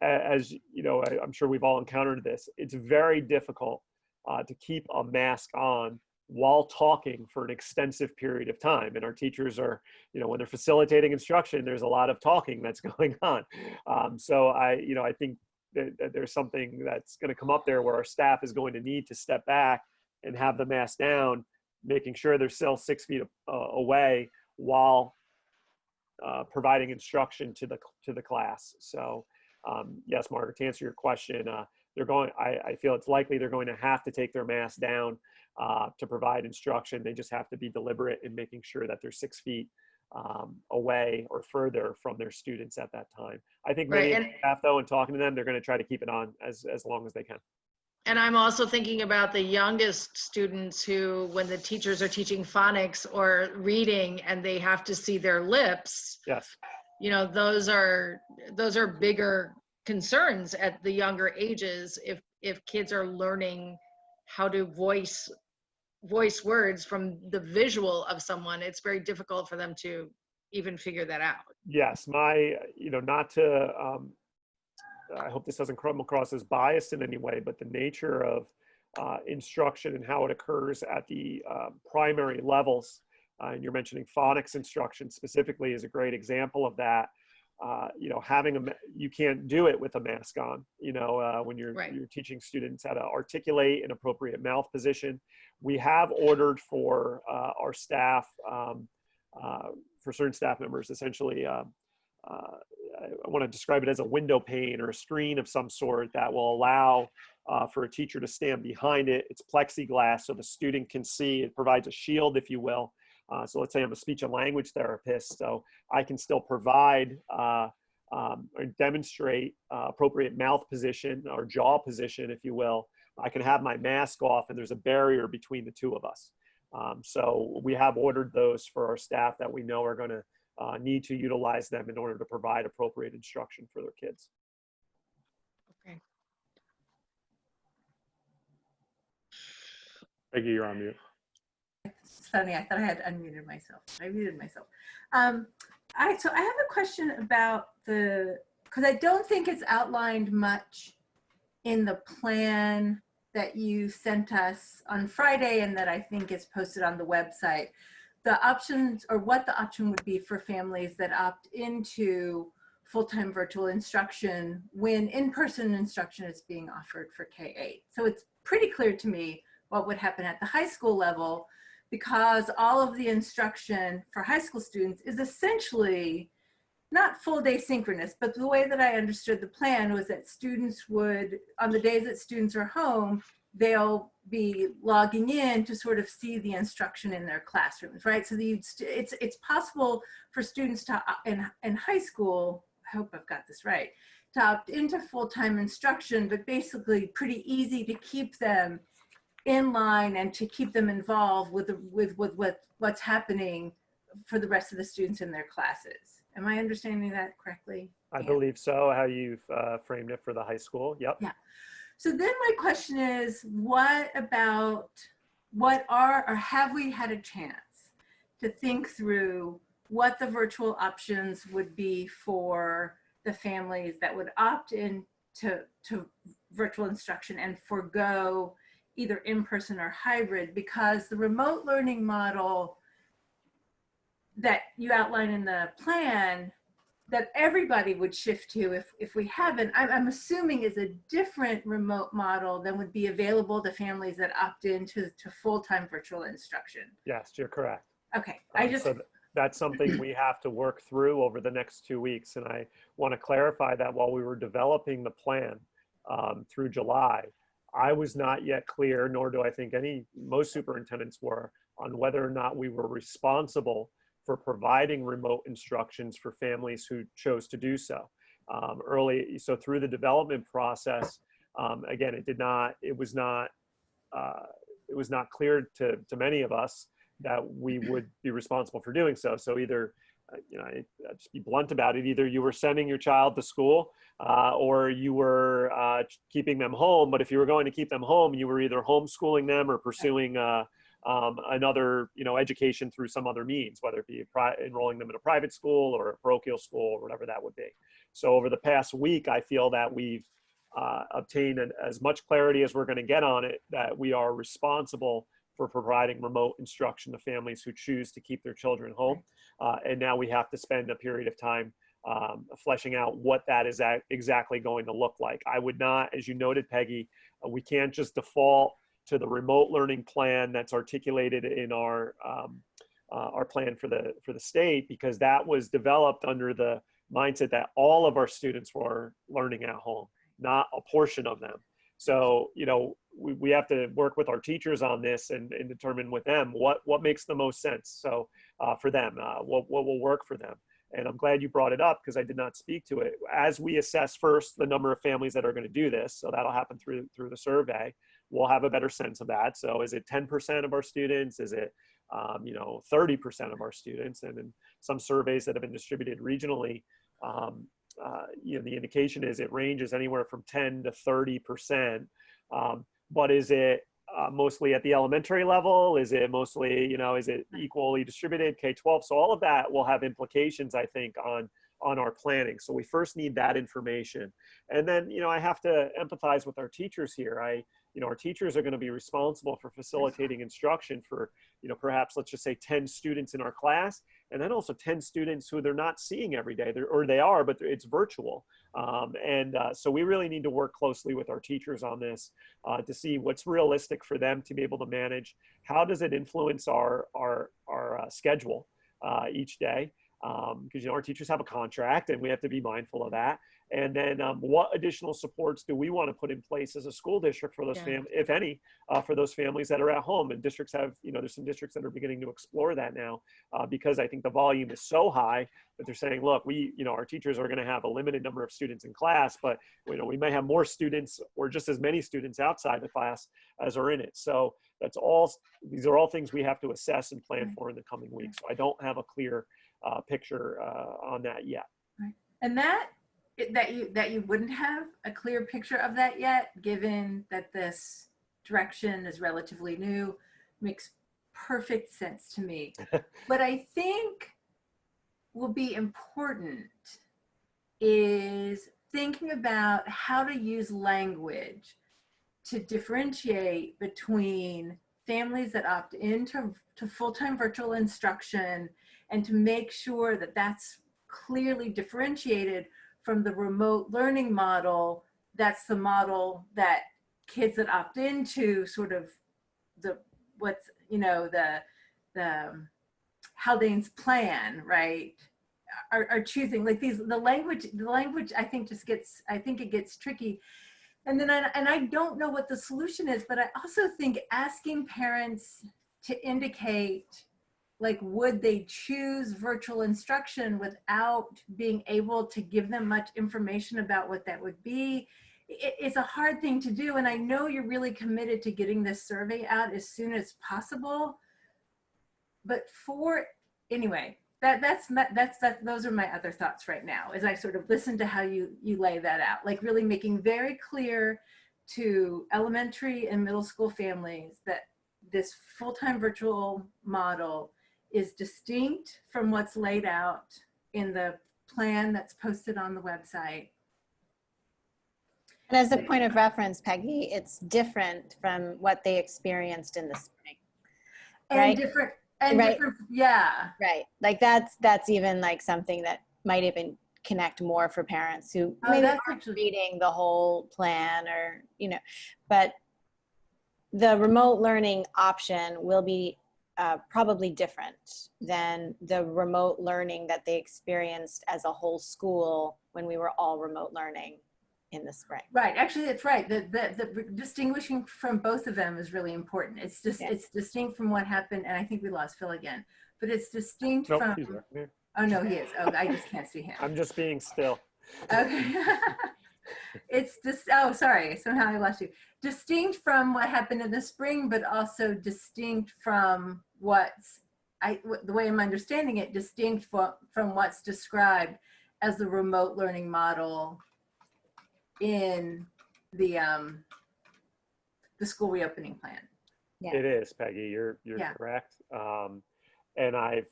As you know, I'm sure we've all encountered this. It's very difficult to keep a mask on while talking for an extensive period of time. And our teachers are, when they're facilitating instruction, there's a lot of talking that's going on. So I think there's something that's going to come up there where our staff is going to need to step back and have the mask down, making sure they're still 6 feet away while providing instruction to the class. So yes, Margaret, to answer your question, I feel it's likely they're going to have to take their mask down to provide instruction. They just have to be deliberate in making sure that they're 6 feet away or further from their students at that time. I think many of the staff, though, and talking to them, they're going to try to keep it on as long as they can. And I'm also thinking about the youngest students who, when the teachers are teaching phonics or reading and they have to see their lips, Yes. you know, those are bigger concerns at the younger ages. If kids are learning how to voice words from the visual of someone, it's very difficult for them to even figure that out. Yes, not to, I hope this doesn't come across as biased in any way, but the nature of instruction and how it occurs at the primary levels, and you're mentioning phonics instruction specifically is a great example of that. You can't do it with a mask on, when you're teaching students how to articulate an appropriate mouth position. We have ordered for our staff, for certain staff members, essentially, I want to describe it as a window pane or a screen of some sort that will allow for a teacher to stand behind it. It's plexiglass so the student can see. It provides a shield, if you will. So let's say I'm a speech and language therapist, so I can still provide or demonstrate appropriate mouth position or jaw position, if you will. I can have my mask off and there's a barrier between the two of us. So we have ordered those for our staff that we know are going to need to utilize them in order to provide appropriate instruction for their kids. Okay. Peggy, you're on mute. It's funny, I thought I had unmuted myself. I muted myself. So I have a question about because I don't think it's outlined much in the plan that you sent us on Friday and that I think is posted on the website. The options, or what the option would be for families that opt into full-time virtual instruction when in-person instruction is being offered for K-8. So it's pretty clear to me what would happen at the high school level, because all of the instruction for high school students is essentially not full day synchronous, but the way that I understood the plan was that students would, on the days that students are home, they'll be logging in to sort of see the instruction in their classrooms, right? So it's possible for students to, in high school, I hope I've got this right, to opt into full-time instruction, but basically pretty easy to keep them in line and to keep them involved with what's happening for the rest of the students in their classes. Am I understanding that correctly? I believe so, how you've framed it for the high school. Yep. Yeah. So then my question is, what have we had a chance to think through what the virtual options would be for the families that would opt in to virtual instruction and forego either in-person or hybrid? Because the remote learning model that you outline in the plan that everybody would shift to if we haven't, I'm assuming is a different remote model than would be available to families that opt into full-time virtual instruction. Yes, you're correct. Okay, So that's something we have to work through over the next 2 weeks. And I want to clarify that while we were developing the plan through July, I was not yet clear, nor do I think most superintendents were, on whether or not we were responsible for providing remote instructions for families who chose to do so early. So through the development process, again, it was not clear to many of us that we would be responsible for doing so. So either, I'll just be blunt about it, either you were sending your child to school or you were keeping them home. But if you were going to keep them home, you were either homeschooling them or pursuing another, education through some other means, whether it be enrolling them in a private school or a parochial school or whatever that would be. So over the past week, I feel that we've obtained as much clarity as we're going to get on it, that we are responsible for providing remote instruction to families who choose to keep their children home. And now we have to spend a period of time fleshing out what that is exactly going to look like. I would not, as you noted, Peggy, we can't just default to the remote learning plan that's articulated in our plan for the state, because that was developed under the mindset that all of our students were learning at home, not a portion of them. So, you know, we have to work with our teachers on this and determine with them what makes the most sense. So for them, what will work for them. And I'm glad you brought it up, because I did not speak to it. As we assess first the number of families that are going to do this, so that'll happen through the survey, we'll have a better sense of that. So is it 10% of our students? Is it 30% of our students? And in some surveys that have been distributed regionally, the indication is it ranges anywhere from 10 to 30%. But is it mostly at the elementary level? Is it mostly, is it equally distributed K-12? So all of that will have implications, I think, on our planning. So we first need that information. And then, I have to empathize with our teachers here. Our teachers are going to be responsible for facilitating instruction for, perhaps let's just say 10 students in our class, and then also 10 students who they're not seeing every day, they are, but it's virtual. So we really need to work closely with our teachers on this to see what's realistic for them to be able to manage. How does it influence our schedule each day? Because our teachers have a contract, and we have to be mindful of that. And then what additional supports do we want to put in place as a school district for those families, if any, for those families that are at home? And districts have, there's some districts that are beginning to explore that now, because I think the volume is so high that they're saying, look, our teachers are going to have a limited number of students in class, but we may have more students or just as many students outside the class as are in it. So these are all things we have to assess and plan for in the coming weeks. So I don't have a clear picture on that yet. Right. And that you wouldn't have a clear picture of that yet, given that this direction is relatively new, makes perfect sense to me. What I think will be important is thinking about how to use language to differentiate between families that opt into full-time virtual instruction, and to make sure that that's clearly differentiated from the remote learning model. That's the model that kids that opt into sort of the Haldane's plan, right, are choosing. Like the language I think it gets tricky. And then I don't know what the solution is, but I also think asking parents to indicate, like, would they choose virtual instruction without being able to give them much information about what that would be? It's a hard thing to do. And I know you're really committed to getting this survey out as soon as possible. But anyway, those are my other thoughts right now, as I sort of listen to how you lay that out, like really making very clear to elementary and middle school families that this full-time virtual model is distinct from what's laid out in the plan that's posted on the website. And as a point of reference, Peggy, it's different from what they experienced in the spring. And right? different, yeah. Right, like that's even like something that might even connect more for parents who maybe aren't reading the whole plan, or, but the remote learning option will be probably different than the remote learning that they experienced as a whole school when we were all remote learning in the spring. Right, actually, that's right. The distinguishing from both of them is really important. It's just It's distinct from what happened, and I think we lost Phil again, but it's distinct from. He's there. Oh no, he is. Oh, I just can't see him. I'm just being still. Okay. It's just, oh, sorry, somehow I lost you. Distinct from what happened in the spring, but also distinct from the way I'm understanding it, distinct from what's described as the remote learning model in the school reopening plan. Yeah. It is, Peggy. You're Yeah. correct. And I've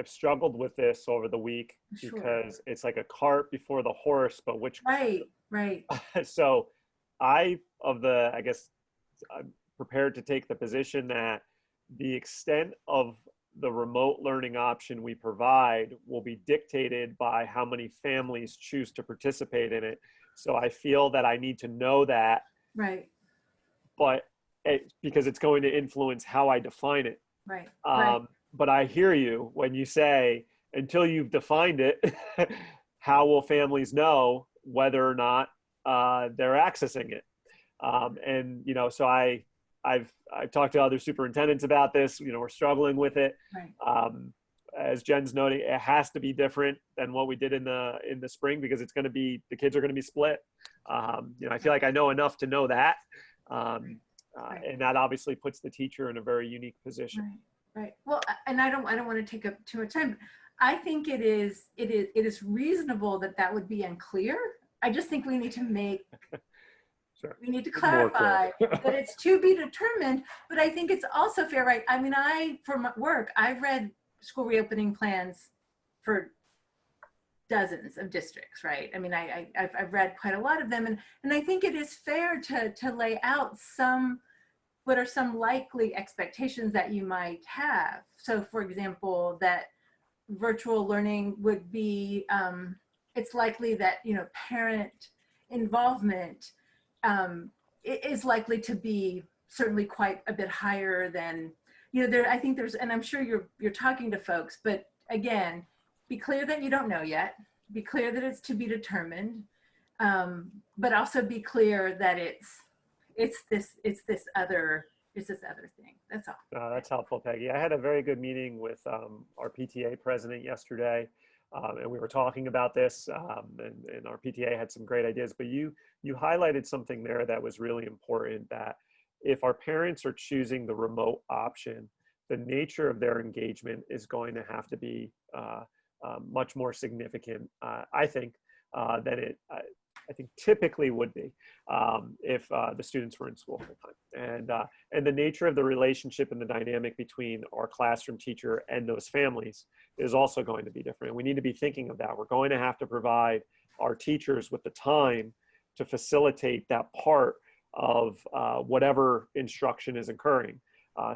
struggled with this over the week because it's like a cart before the horse, but which Right. So I'm prepared to take the position that the extent of the remote learning option we provide will be dictated by how many families choose to participate in it. So I feel that I need to know that, Right, but because it's going to influence how I define it. right, right. But I hear you when you say, until you've defined it, how will families know whether or not they're accessing it? And, you know, so I've talked to other superintendents about this. You know, we're struggling with it. Right. As Jen's noting, it has to be different than what we did in the spring, because it's going to be, the kids are going to be split. You know, I feel like I know enough to know that. And that obviously puts the teacher in a very unique position. Right, right. Well, and I don't want to take up too much time. I think it is reasonable that would be unclear. I just think we need to make, Sure. we need to More clarify clear. that it's to be determined, but I think it's also fair, right? I mean, for my work, I've read school reopening plans for dozens of districts, right? I mean, I've read quite a lot of them, and I think it is fair to lay out what are some likely expectations that you might have. So for example, that virtual learning would be, it's likely that, you know, parent involvement is likely to be certainly quite a bit higher than, you know, I think there's, and I'm sure you're talking to folks, but again, be clear that you don't know yet, be clear that it's to be determined, but also be clear that it's this other thing. That's all. That's helpful, Peggy. I had a very good meeting with our PTA president yesterday, and we were talking about this, and our PTA had some great ideas, but you highlighted something there that was really important, that if our parents are choosing the remote option, the nature of their engagement is going to have to be much more significant, I think, than it I think typically would be if the students were in school full time. And the nature of the relationship and the dynamic between our classroom teacher and those families is also going to be different. We need to be thinking of that. We're going to have to provide our teachers with the time to facilitate that part of whatever instruction is occurring.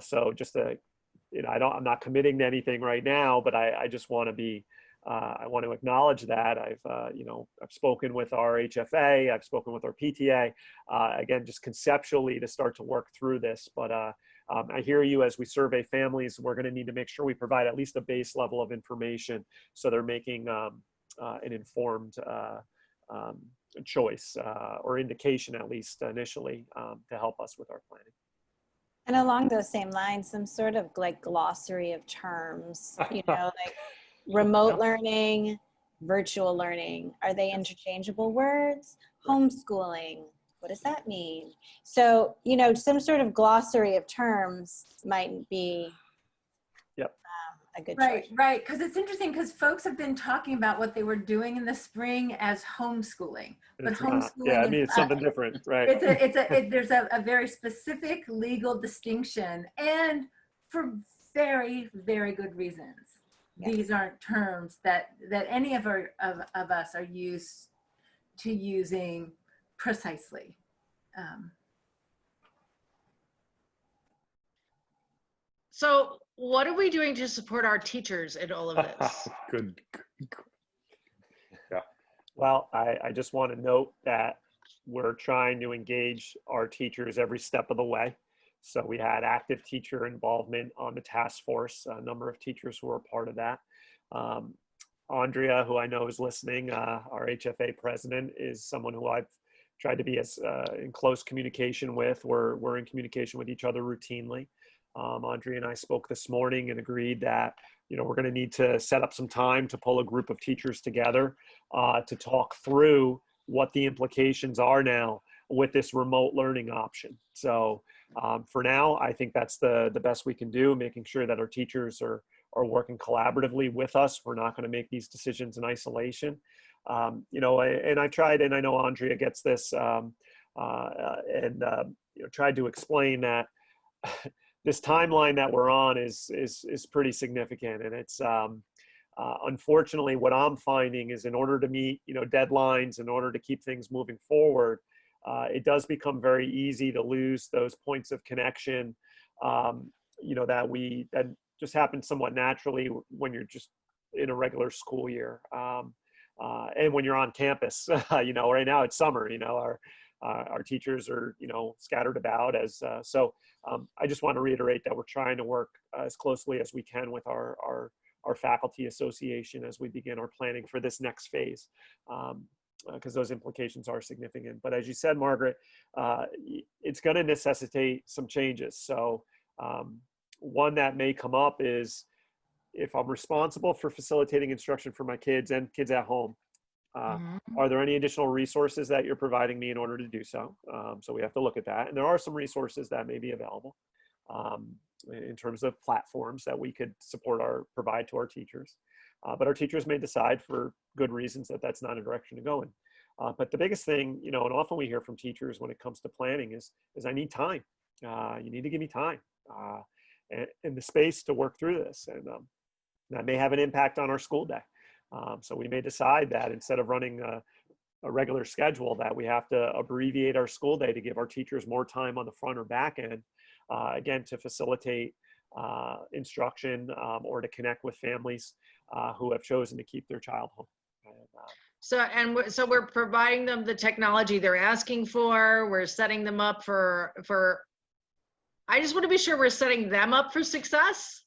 So just to, you know, I'm not committing to anything right now, but I just want to be, I want to acknowledge that I've spoken with our HFA, I've spoken with our PTA, again, just conceptually to start to work through this. But I hear you, as we survey families, we're going to need to make sure we provide at least a base level of information so they're making an informed choice or indication, at least initially, to help us with our planning. And along those same lines, some sort of like glossary of terms, you know, like remote learning, virtual learning. Are they interchangeable words? Homeschooling, what does that mean? So, you know, some sort of glossary of terms might be a good choice. Right. Because it's interesting, because folks have been talking about what they were doing in the spring as homeschooling, but homeschooling yeah, I mean, it's something different, right? There's a very specific legal distinction, and for very, very good reasons. Yes. These aren't terms that any of us are used to using precisely. So what are we doing to support our teachers in all of this? Good. Yeah. Well, I just want to note that we're trying to engage our teachers every step of the way. So we had active teacher involvement on the task force, a number of teachers who were part of that. Andrea, who I know is listening, our HFA president, is someone who I've tried to be as in close communication with. We're in communication with each other routinely. Andrea and I spoke this morning and agreed that, you know, we're going to need to set up some time to pull a group of teachers together to talk through what the implications are now with this remote learning option. So for now, I think that's the best we can do, making sure that our teachers are working collaboratively with us. We're not going to make these decisions in isolation. You know, and I tried, and I know Andrea gets this, you know, tried to explain that this timeline that we're on is pretty significant. And it's unfortunately what I'm finding is, in order to meet, you know, deadlines, in order to keep things moving forward, it does become very easy to lose those points of connection, you know, that just happens somewhat naturally when you're just in a regular school year. And when you're on campus, you know, right now it's summer, you know, our teachers are, you know, scattered about I just want to reiterate that we're trying to work as closely as we can with our faculty association as we begin our planning for this next phase, because those implications are significant. But as you said, Margaret, it's going to necessitate some changes. So one that may come up is, if I'm responsible for facilitating instruction for my kids and kids at home, are there any additional resources that you're providing me in order to do so? So we have to look at that. And there are some resources that may be available in terms of platforms that we could provide to our teachers. But our teachers may decide for good reasons that that's not a direction to go in. But the biggest thing, you know, and often we hear from teachers when it comes to planning is I need time. You need to give me time and the space to work through this. And that may have an impact on our school day. So we may decide that instead of running a regular schedule, that we have to abbreviate our school day to give our teachers more time on the front or back end, again, to facilitate instruction or to connect with families who have chosen to keep their child home. So we're providing them the technology they're asking for. We're setting them up for, I just want to be sure we're setting them up for success,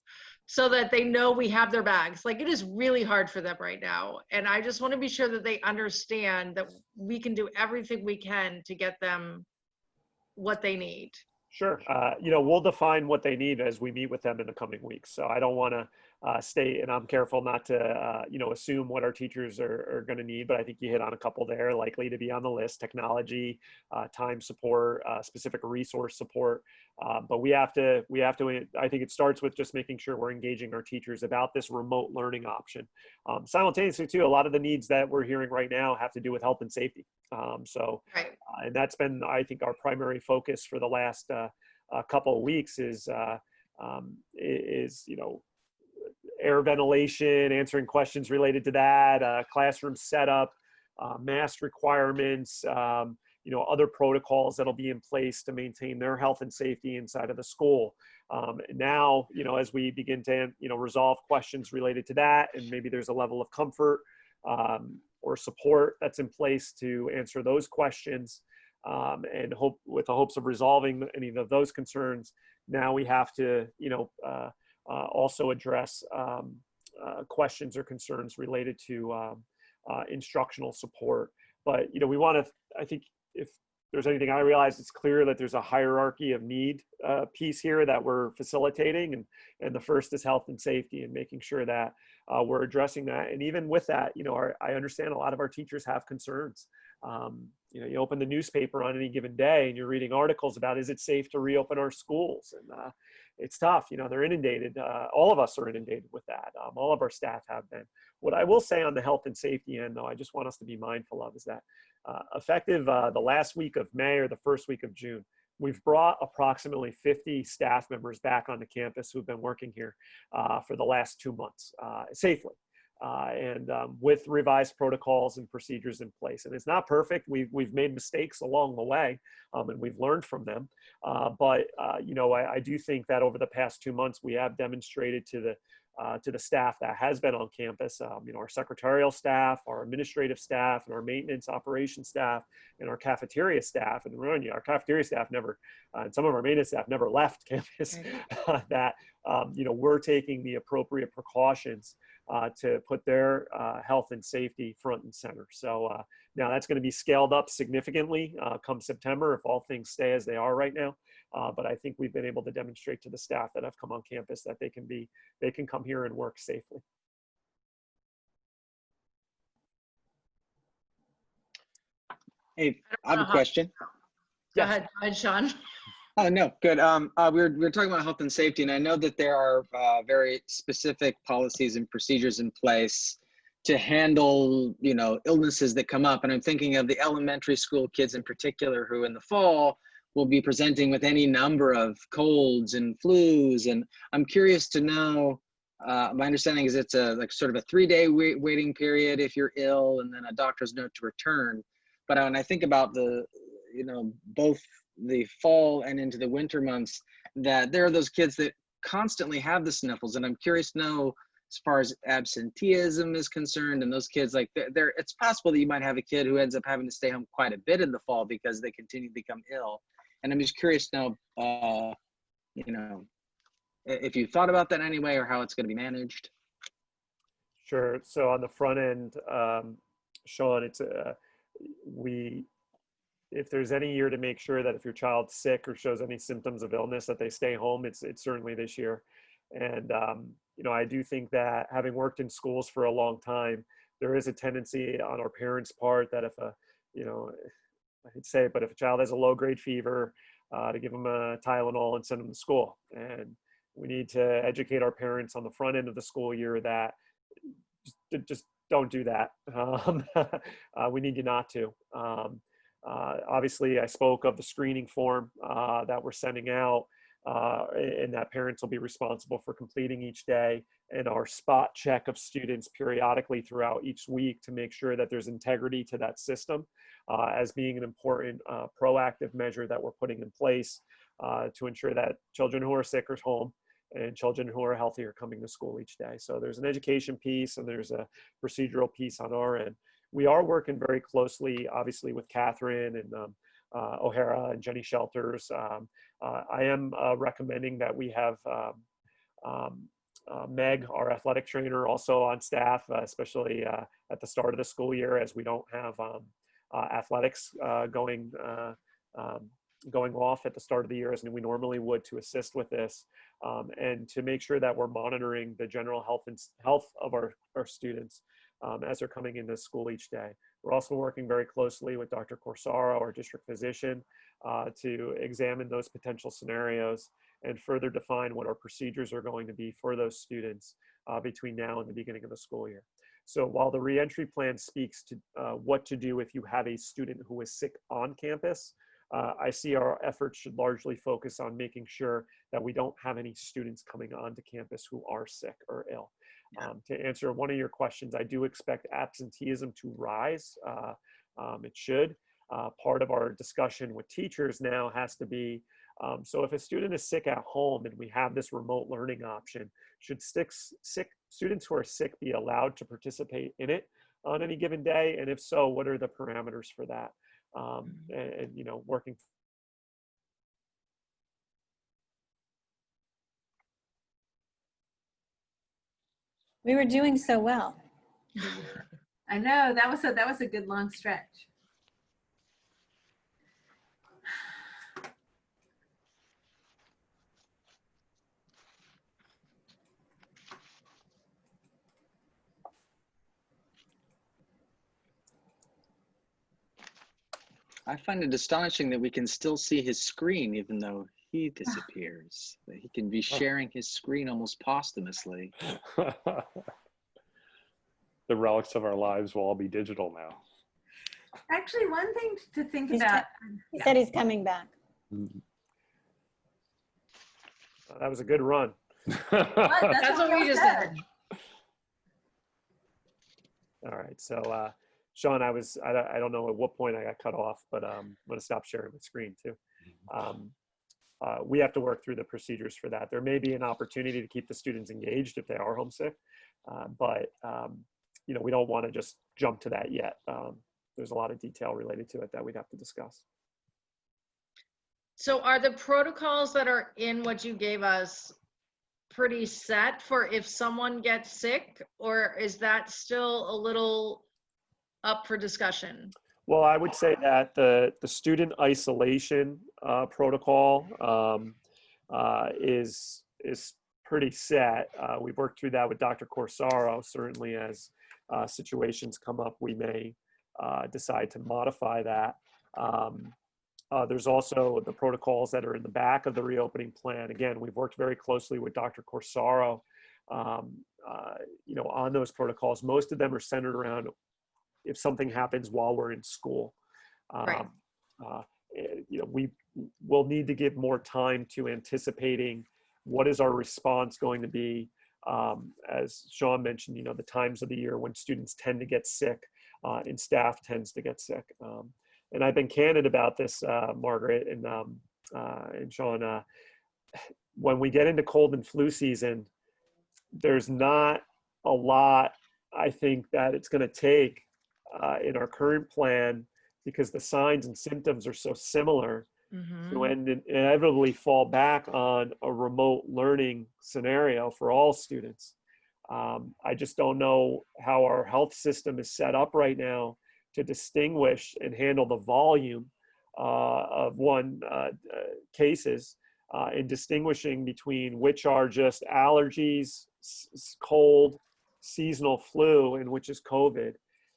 so that they know we have their bags. Like, it is really hard for them right now. And I just want to be sure that they understand that we can do everything we can to get them what they need. Sure. You know, we'll define what they need as we meet with them in the coming weeks. So I don't want to state, and I'm careful not to, you know, assume what our teachers are going to need, but I think you hit on a couple there, likely to be on the list: technology, time support, specific resource support. But we have to, I think it starts with just making sure we're engaging our teachers about this remote learning option. Simultaneously too, a lot of the needs that we're hearing right now have to do with health and safety. Right. And that's been, I think, our primary focus for the last couple of weeks is, you know, air ventilation, answering questions related to that, classroom setup, mask requirements, you know, other protocols that'll be in place to maintain their health and safety inside of the school. Now, you know, as we begin to, you know, resolve questions related to that, and maybe there's a level of comfort or support that's in place to answer those questions, and with the hopes of resolving any of those concerns. Now we have to, you know, also address questions or concerns related to instructional support. But, you know, we want to, I think, if there's anything I realize, it's clear that there's a hierarchy of need piece here that we're facilitating. And the first is health and safety, and making sure that we're addressing that. And even with that, you know, I understand a lot of our teachers have concerns. You know, you open the newspaper on any given day and you're reading articles about, is it safe to reopen our schools? And it's tough. You know, they're inundated. All of us are inundated with that. All of our staff have been. What I will say on the health and safety end, though, I just want us to be mindful of is that effective the last week of May or the first week of June, we've brought approximately 50 staff members back onto campus who've been working here for the last 2 months safely. And with revised protocols and procedures in place. And it's not perfect. We've made mistakes along the way, and we've learned from them. But you know, I do think that over the past 2 months, we have demonstrated to the staff that has been on campus, you know, our secretarial staff, our administrative staff, and our maintenance operations staff, and our cafeteria staff. And our cafeteria staff never, and some of our maintenance staff never left campus, that, you know, we're taking the appropriate precautions to put their health and safety front and center. So now that's going to be scaled up significantly come September if all things stay as they are right now. But I think we've been able to demonstrate to the staff that have come on campus that they can come here and work safely. Hey, I have a question. Go ahead, Sean. Oh, no, good. We're talking about health and safety, and I know that there are very specific policies and procedures in place to handle, you know, illnesses that come up. And I'm thinking of the elementary school kids in particular, who in the fall will be presenting with any number of colds and flus. And I'm curious to know, my understanding is it's like sort of a 3-day waiting period if you're ill, and then a doctor's note to return. But when I think about the, you know, both the fall and into the winter months, that there are those kids that constantly have the sniffles, and I'm curious to know, as far as absenteeism is concerned, and those kids, like it's possible that you might have a kid who ends up having to stay home quite a bit in the fall because they continue to become ill. And I'm just curious to know, you know, if you thought about that anyway, or how it's going to be managed. Sure. So on the front end, Sean, it's if there's any year to make sure that if your child's sick or shows any symptoms of illness that they stay home, it's certainly this year. And you know, I do think that, having worked in schools for a long time, there is a tendency on our parents' part that if you know, I hate to say it, but if a child has a low-grade fever, to give them a Tylenol and send them to school. And we need to educate our parents on the front end of the school year that just don't do that. We need you not to. Obviously, I spoke of the screening form that we're sending out, and that parents will be responsible for completing each day, and our spot check of students periodically throughout each week to make sure that there's integrity to that system, as being an important proactive measure that we're putting in place to ensure that children who are sick are home and children who are healthy are coming to school each day. So there's an education piece and there's a procedural piece on our end. We are working very closely, obviously, with Catherine and O'Hara and Jenny Shelters. I am recommending that we have Meg, our athletic trainer, also on staff, especially at the start of the school year, as we don't have athletics going off at the start of the year as we normally would, to assist with this, and to make sure that we're monitoring the general health of our students as they're coming into school each day. We're also working very closely with Dr. Corsaro, our district physician, to examine those potential scenarios and further define what our procedures are going to be for those students between now and the beginning of the school year. So while the reentry plan speaks to what to do if you have a student who is sick on campus, I see our efforts should largely focus on making sure that we don't have any students coming onto campus who are sick or ill. To answer one of your questions, I do expect absenteeism to rise. It should. Part of our discussion with teachers now has to be, so if a student is sick at home and we have this remote learning option, should students who are sick be allowed to participate in it on any given day? And if so, what are the parameters for that? And you know, working. We were doing so well. I know, that was a good long stretch. I find it astonishing that we can still see his screen even though he disappears. That he can be sharing his screen almost posthumously. The relics of our lives will all be digital now. Actually, one thing to think He's about. He said he's coming back. That was a good run. That's what we just said. All right, so Sean, I don't know at what point I got cut off, but I'm going to stop sharing my screen too. We have to work through the procedures for that. There may be an opportunity to keep the students engaged if they are homesick, but you know, we don't want to just jump to that yet. There's a lot of detail related to it that we'd have to discuss. So are the protocols that are in what you gave us pretty set for if someone gets sick, or is that still a little up for discussion? Well, I would say that the student isolation protocol is pretty set. We've worked through that with Dr. Corsaro. Certainly, as situations come up, we may decide to modify that. There's also the protocols that are in the back of the reopening plan. Again, we've worked very closely with Dr. Corsaro, you know, on those protocols. Most of them are centered around if something happens while we're in school. Right. You know, we will need to give more time to anticipating what is our response going to be. As Sean mentioned, you know, the times of the year when students tend to get sick and staff tends to get sick. And I've been candid about this, Margaret and Sean. when we get into cold and flu season, there's not a lot, I think, that it's going to take in our current plan, because the signs and symptoms are so similar, to inevitably fall back on a remote learning scenario for all students. I just don't know how our health system is set up right now to distinguish and handle the volume of cases in distinguishing between which are just allergies, cold, seasonal flu, and which is COVID.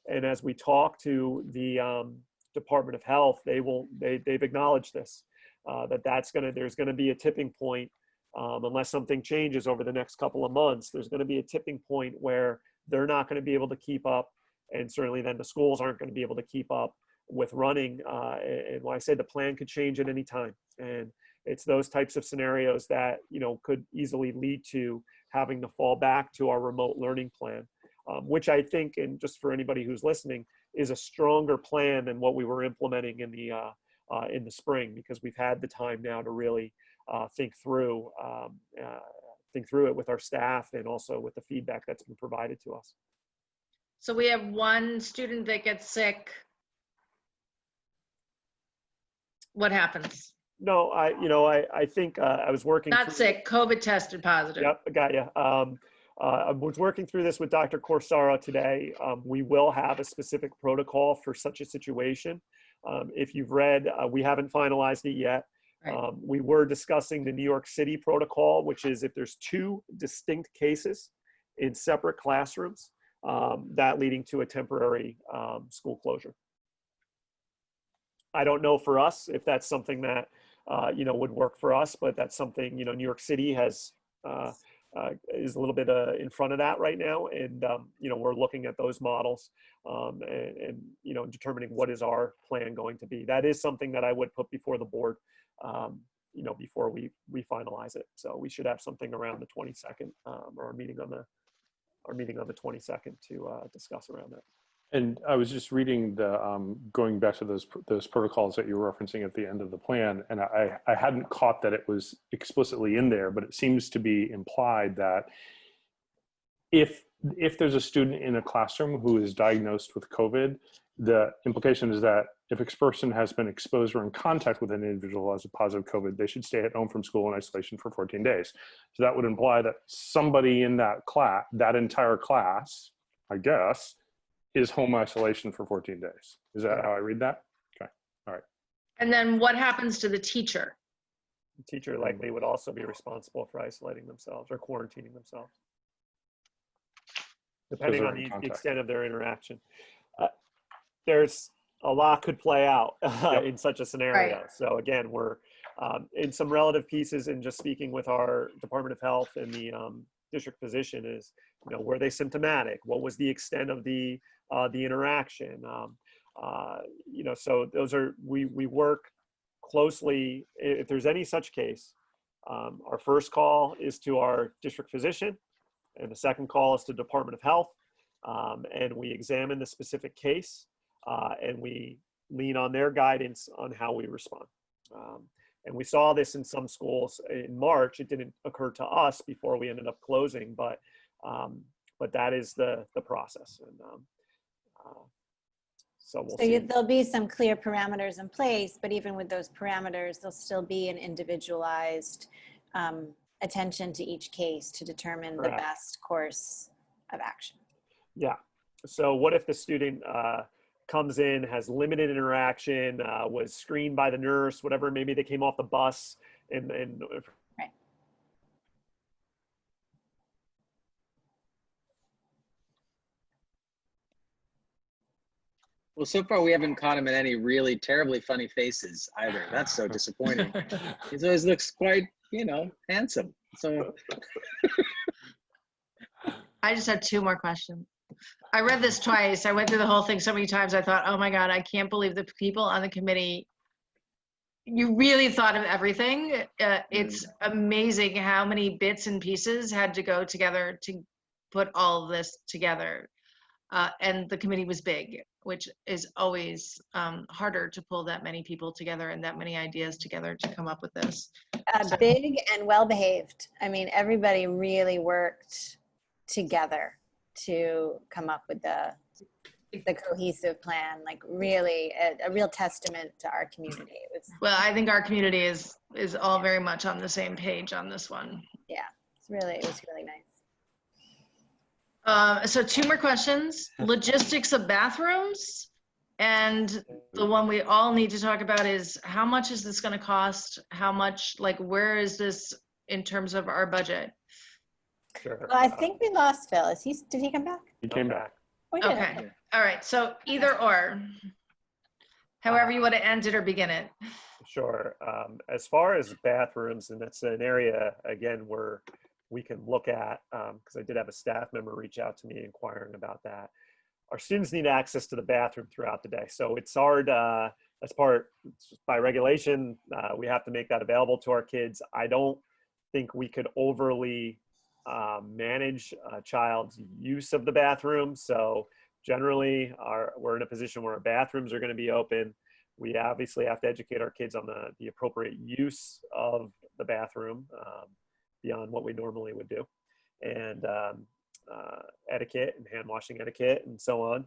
And as we talk to the Department of Health, they've acknowledged this, there's gonna be a tipping point, unless something changes over the next couple of months. There's gonna be a tipping point where they're not gonna be able to keep up, and certainly then the schools aren't gonna be able to keep up with running. And when I say the plan could change at any time, and it's those types of scenarios that, you know, could easily lead to having to fall back to our remote learning plan, which I think, and just for anybody who's listening, is a stronger plan than what we were implementing in the spring, because we've had the time now to really think through it with our staff, and also with the feedback that's been provided to us. So we have one student that gets sick. What happens? No, I think I was working. Not sick, COVID tested positive. Yep, I got you. I was working through this with Dr. Corsaro today. We will have a specific protocol for such a situation. If you've read, we haven't finalized it yet. Right. We were discussing the New York City protocol, which is if there's 2 distinct cases in separate classrooms, that leading to a temporary school closure. I don't know for us if that's something that would work for us, but that's something, New York City has is a little bit in front of that right now, and we're looking at those models and determining what is our plan going to be. That is something that I would put before the board, before we finalize it. So we should have something around the 22nd, or our meeting on the 22nd to discuss around that. And I was just reading going back to those protocols that you were referencing at the end of the plan, and I hadn't caught that it was explicitly in there, but it seems to be implied that if there's a student in a classroom who is diagnosed with COVID, the implication is that if a person has been exposed or in contact with an individual who has a positive COVID, they should stay at home from school in isolation for 14 days. So that would imply that somebody in that class, that entire class, I guess, is home isolation for 14 days. Is that how I read that? Okay, all right. And then what happens to the teacher? The teacher likely would also be responsible for isolating themselves or quarantining themselves, depending on the extent of their interaction. There's a lot could play out in such a scenario. Right. So again, we're in some relative pieces, and just speaking with our Department of Health and the district physician is, were they symptomatic? What was the extent of the interaction? So those are, we work closely. If there's any such case, our first call is to our district physician, and the second call is to Department of Health, and we examine the specific case, and we lean on their guidance on how we respond. And we saw this in some schools in March. It didn't occur to us before we ended up closing, but that is the process. And so we'll see. There'll be some clear parameters in place, but even with those parameters, there'll still be an individualized attention to each case to determine the best course of action. Yeah. So what if the student comes in, has limited interaction, was screened by the nurse, whatever, maybe they came off the bus and right. Well, so far we haven't caught him in any really terribly funny faces either. That's so disappointing. He always looks quite, handsome. So I just have 2 more questions. I read this twice. I went through the whole thing so many times. I thought, oh my God, I can't believe the people on the committee, you really thought of everything. It's amazing how many bits and pieces had to go together to put all of this together. And the committee was big. which is always harder to pull that many people together and that many ideas together to come up with this. So- Big and well-behaved. I mean, everybody really worked together to come up with the cohesive plan, like really a real testament to our community. It was, Well, I think our community is all very much on the same page on this one. yeah, it was really nice. So 2 more questions. Logistics of bathrooms. And the one we all need to talk about is how much is this going to cost? How much, like, where is this in terms of our budget? Sure. Well, I think we lost Phil. Did he come back? He came back. We did. Okay. All right. So either or, however you want to end it or begin it. Sure. As far as bathrooms, and that's an area, again, where we can look at, because I did have a staff member reach out to me inquiring about that. Our students need access to the bathroom throughout the day. So it's hard, by regulation, we have to make that available to our kids. I don't think we could overly manage a child's use of the bathroom. So generally, we're in a position where our bathrooms are going to be open. We obviously have to educate our kids on the appropriate use of the bathroom beyond what we normally would do, and etiquette and hand washing etiquette and so on.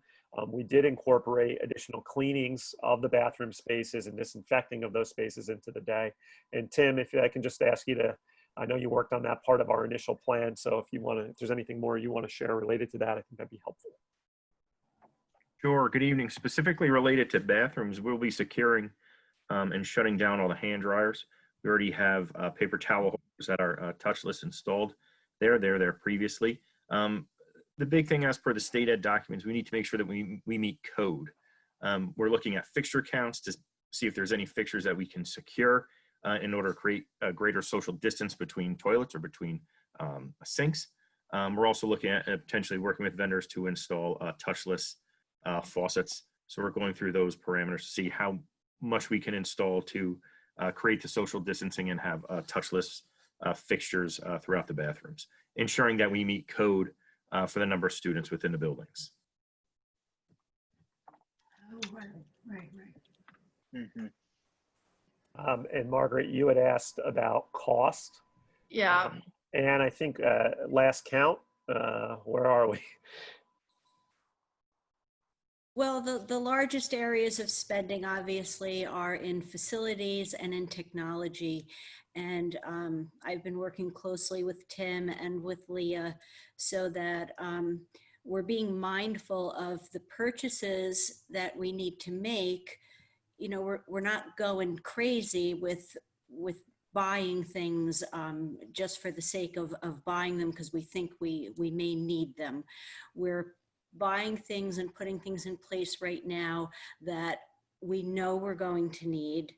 We did incorporate additional cleanings of the bathroom spaces and disinfecting of those spaces into the day. And Tim, if I can just ask you to, I know you worked on that part of our initial plan, so if there's anything more you want to share related to that, I think that'd be helpful. Sure. Good evening. Specifically related to bathrooms, we'll be securing and shutting down all the hand dryers. We already have paper towel holders that are touchless installed. They're there previously. The big thing, as per the state ed documents, we need to make sure that we meet code. We're looking at fixture counts to see if there's any fixtures that we can secure in order to create a greater social distance between toilets or between sinks. We're also looking at potentially working with vendors to install touchless faucets. So we're going through those parameters to see how much we can install to create the social distancing and have touchless fixtures throughout the bathrooms, ensuring that we meet code for the number of students within the buildings. Oh, right. Mhm. And Margaret, you had asked about cost. Yeah. And I think last count, where are we? Well, the largest areas of spending obviously are in facilities and in technology. And I've been working closely with Tim and with Leah so that we're being mindful of the purchases that we need to make. You know, we're not going crazy with buying things just for the sake of buying them because we think we may need them. We're buying things and putting things in place right now that we know we're going to need.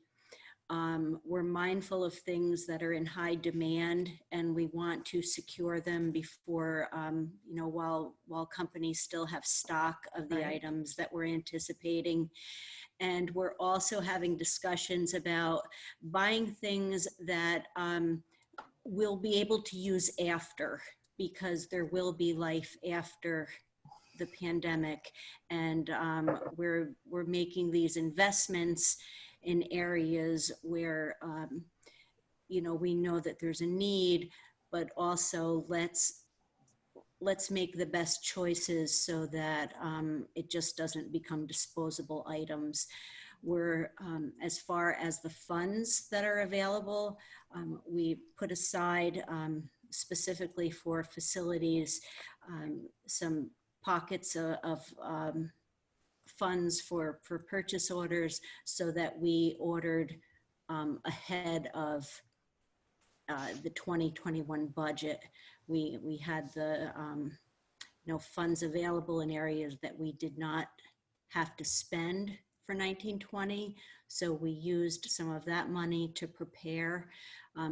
We're mindful of things that are in high demand and we want to secure them before, you know, while companies still have stock of the items that we're anticipating. And we're also having discussions about buying things that we'll be able to use after, because there will be life after the pandemic, and we're making these investments in areas where you know, we know that there's a need, but also let's make the best choices so that it just doesn't become disposable items. We're as far as the funds that are available, we put aside specifically for facilities some pockets of funds for purchase orders so that we ordered ahead of the 2021 budget. We had the you know, funds available in areas that we did not have to spend for 1920. So we used some of that money to prepare.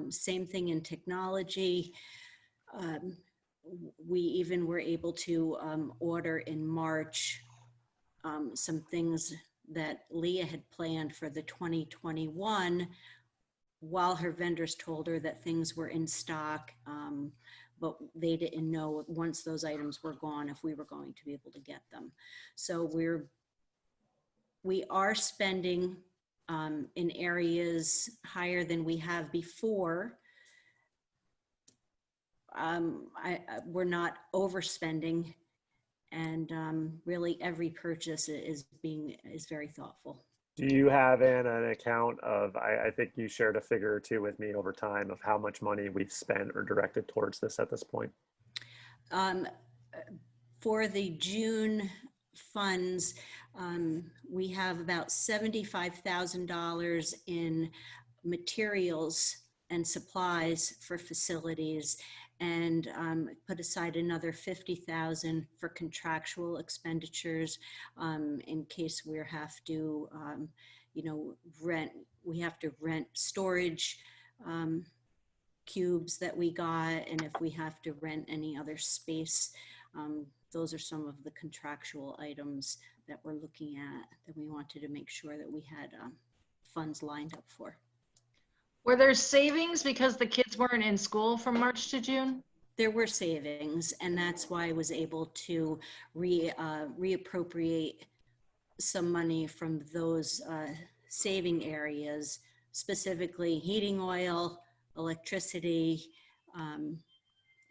Same thing in technology. We even were able to order in March some things that Leah had planned for the 2021 while her vendors told her that things were in stock, but they didn't know once those items were gone if we were going to be able to get them. So we're we are spending in areas higher than we have before. We're not overspending, and really every purchase is very thoughtful. Do you have an account of, I think you shared a figure or two with me over time of how much money we've spent or directed towards this at this point? For the June funds, we have about $75,000 in materials and supplies for facilities, and put aside another $50,000 for contractual expenditures in case we have to, we have to rent storage cubes that we got, and if we have to rent any other space. Those are some of the contractual items that we're looking at that we wanted to make sure that we had funds lined up for. Were there savings because the kids weren't in school from March to June? There were savings, and that's why I was able to reappropriate some money from those saving areas, specifically heating oil, electricity,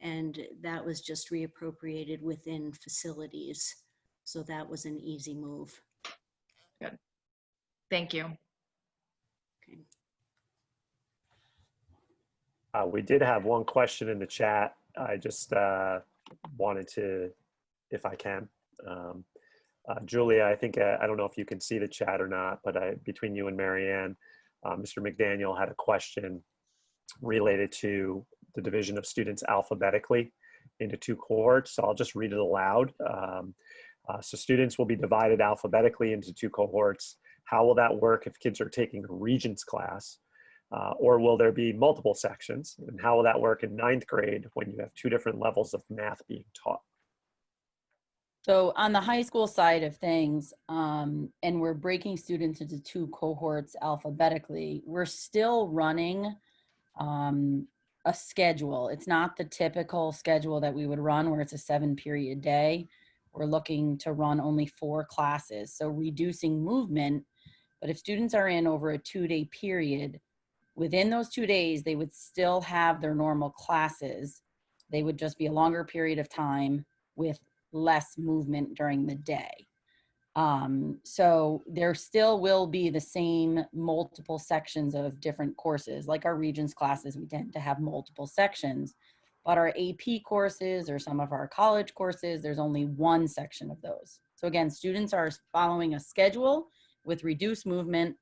and that was just reappropriated within facilities. So that was an easy move. Good. Thank you. Okay. We did have one question in the chat. I just wanted to, if I can, Julia, I think, I don't know if you can see the chat or not, but between you and Marianne, Mr. McDaniel had a question related to the division of students alphabetically into 2 cohorts. So I'll just read it aloud. So students will be divided alphabetically into 2 cohorts. How will that work if kids are taking a Regents class? Or will there be multiple sections? And how will that work in 9th grade when you have 2 different levels of math being taught? So on the high school side of things, and we're breaking students into 2 cohorts alphabetically, we're still running a schedule. It's not the typical schedule that we would run where it's a 7-period day. We're looking to run only 4 classes. So reducing movement, but if students are in over a 2-day period, within those 2 days, they would still have their normal classes. They would just be a longer period of time with less movement during the day. So there still will be the same multiple sections of different courses. Like our Regents classes, we tend to have multiple sections, but our AP courses or some of our college courses, there's only 1 section of those. So again, students are following a schedule with reduced movement.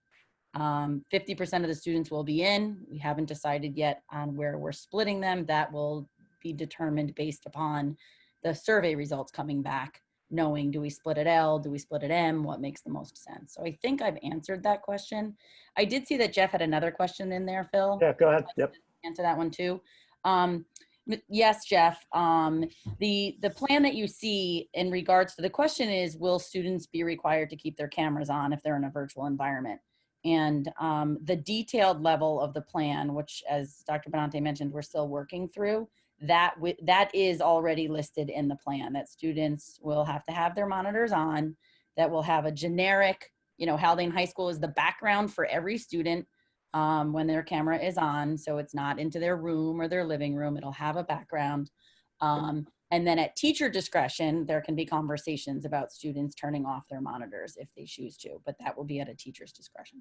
50% of the students will be in. We haven't decided yet on where we're splitting them. That will be determined based upon the survey results coming back, knowing, do we split at L, do we split at M, what makes the most sense? So I think I've answered that question. I did see that Jeff had another question in there, Phil. Yeah, go ahead. Yep. Answer that one too. Yes, Jeff, the plan that you see in regards to the question is, will students be required to keep their cameras on if they're in a virtual environment? And the detailed level of the plan, which as Dr. Benante mentioned, we're still working through, that is already listed in the plan, that students will have to have their monitors on, that will have a generic, Haldane High School is the background for every student when their camera is on. So it's not into their room or their living room, it'll have a background. And then at teacher discretion, there can be conversations about students turning off their monitors if they choose to, but that will be at a teacher's discretion.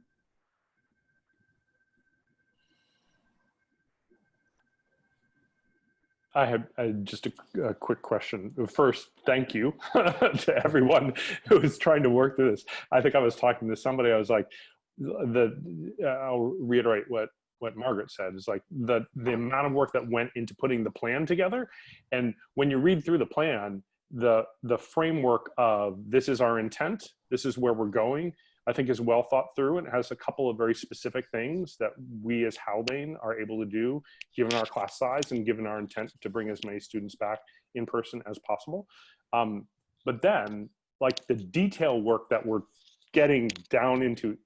I have just a quick question. First, thank you to everyone who is trying to work through this. I think I was talking to somebody, I was like, I'll reiterate what Margaret said, is like the amount of work that went into putting the plan together. And when you read through the plan, the framework of this is our intent, this is where we're going, I think is well thought through, and has a couple of very specific things that we as Haldane are able to do, given our class size and given our intent to bring as many students back in person as possible. But then, like, the detail work that we're getting down into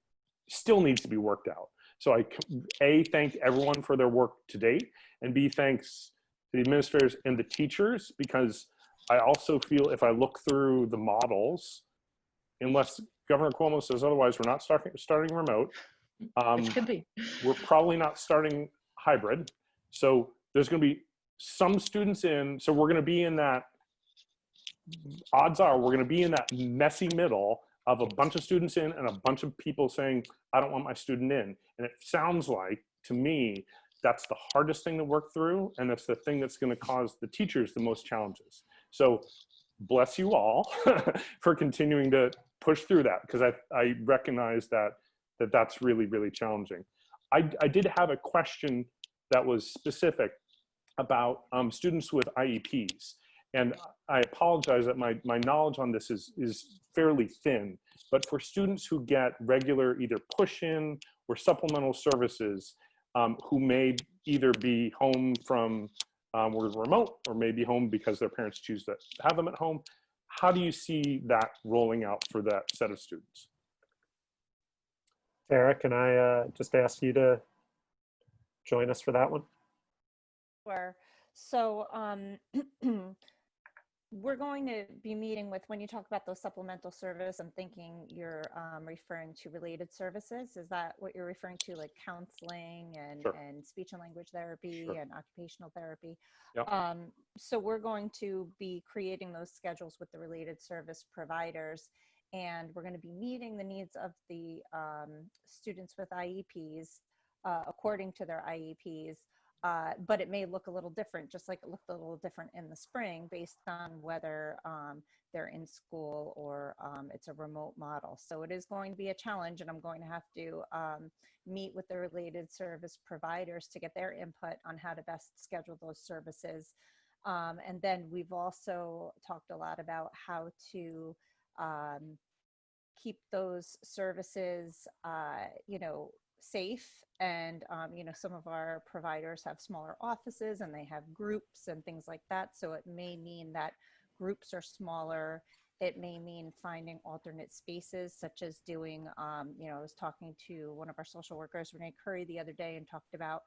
still needs to be worked out. So I, A, thank everyone for their work to date, and B, thanks to the administrators and the teachers, because I also feel if I look through the models, unless Governor Cuomo says otherwise, we're not starting remote. Which could be. We're probably not starting hybrid. So there's going to be some students in, so we're going to be in that, odds are we're going to be in that messy middle of a bunch of students in and a bunch of people saying, I don't want my student in. And it sounds like, to me, that's the hardest thing to work through. And that's the thing that's going to cause the teachers the most challenges. So bless you all for continuing to push through that, because I recognize that's really, really challenging. I did have a question that was specific about students with IEPs. And I apologize that my knowledge on this is fairly thin, but for students who get regular either push-in or supplemental services, who may either be home from we're remote or maybe home because their parents choose to have them at home, how do you see that rolling out for that set of students? Sarah, can I just ask you to join us for that one? Sure. So we're going to be meeting with, when you talk about those supplemental service, I'm thinking you're referring to related services. Is that what you're referring to, like counseling and, Sure. and speech and language therapy Sure. and occupational therapy? Yep. So we're going to be creating those schedules with the related service providers, and we're going to be meeting the needs of the students with IEPs according to their IEPs. But it may look a little different, just like it looked a little different in the spring based on whether they're in school or it's a remote model. So it is going to be a challenge, and I'm going to have to meet with the related service providers to get their input on how to best schedule those services. And then we've also talked a lot about how to keep those services, safe. And, some of our providers have smaller offices and they have groups and things like that. So it may mean that groups are smaller. It may mean finding alternate spaces, such as doing, I was talking to one of our social workers, Renee Curry, the other day, and talked about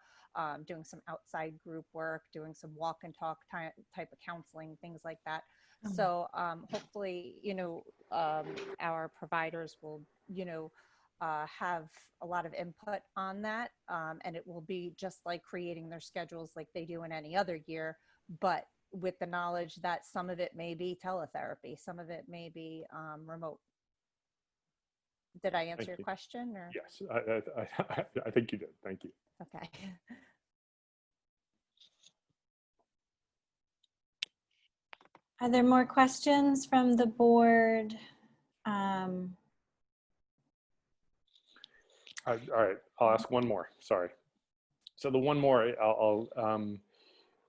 doing some outside group work, doing some walk and talk type of counseling, things like that. So hopefully, our providers will, have a lot of input on that. And it will be just like creating their schedules like they do in any other year, but with the knowledge that some of it may be teletherapy, some of it may be remote. Did I answer your question? Or? Yes, I think you did. Thank you. Okay. Are there more questions from the board? All right, I'll ask one more. Sorry. So the one more,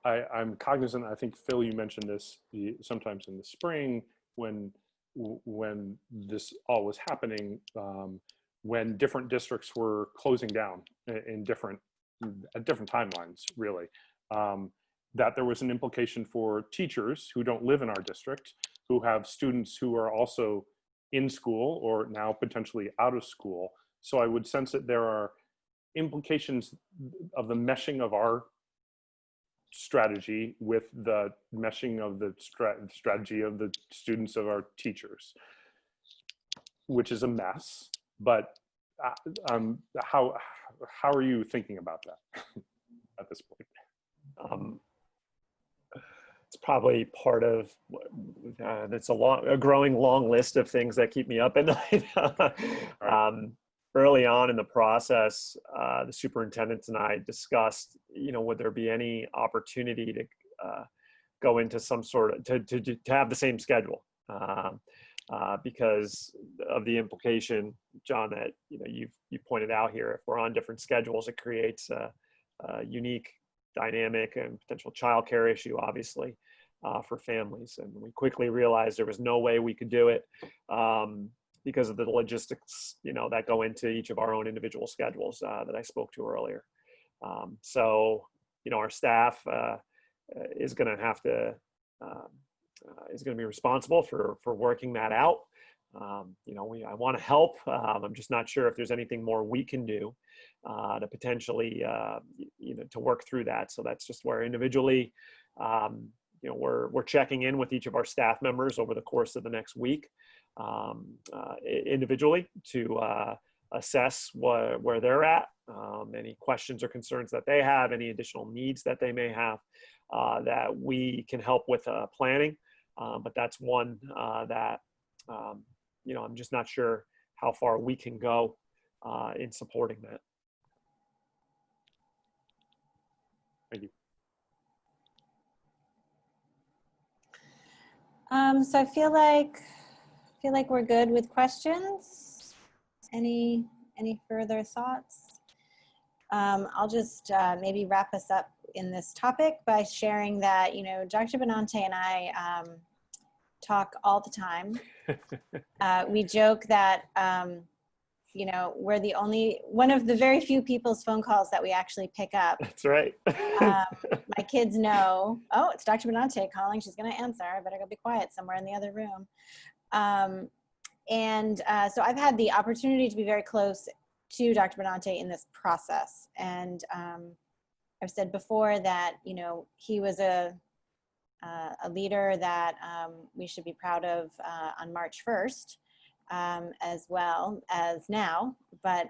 I'm cognizant. I think Phil, you mentioned this sometimes in the spring when this all was happening, when different districts were closing down at different timelines, really. That there was an implication for teachers who don't live in our district, who have students who are also in school or now potentially out of school. So I would sense that there are implications of the meshing of our strategy with the meshing of the strategy of the students of our teachers, which is a mess. But how are you thinking about that at this point? It's probably part of it's a growing long list of things that keep me up at night. Early on in the process, the superintendent and I discussed, would there be any opportunity to go into some sort of to have the same schedule, because of the implication, John, that you've pointed out here. If we're on different schedules, it creates a unique dynamic and potential childcare issue, obviously, for families. And we quickly realized there was no way we could do it because of the logistics, that go into each of our own individual schedules that I spoke to earlier. So, our staff is going to have to is going to be responsible for working that out. I want to help. I'm just not sure if there's anything more we can do to potentially, to work through that. So that's just where individually, we're checking in with each of our staff members over the course of the next week individually to assess where they're at, any questions or concerns that they have, any additional needs that they may have, that we can help with planning. But that's one that, you know, I'm just not sure how far we can go in supporting that. Thank you. So I feel like we're good with questions. Any further thoughts? I'll just maybe wrap us up in this topic by sharing that, you know, Dr. Benante and I talk all the time. We joke that, you know, we're one of the very few people's phone calls that we actually pick up. That's right. My kids know, oh, it's Dr. Benante calling. She's going to answer. I better go be quiet somewhere in the other room. So I've had the opportunity to be very close to Dr. Benante in this process. And I've said before that, you know, he was a leader that we should be proud of on March 1st, as well as now. But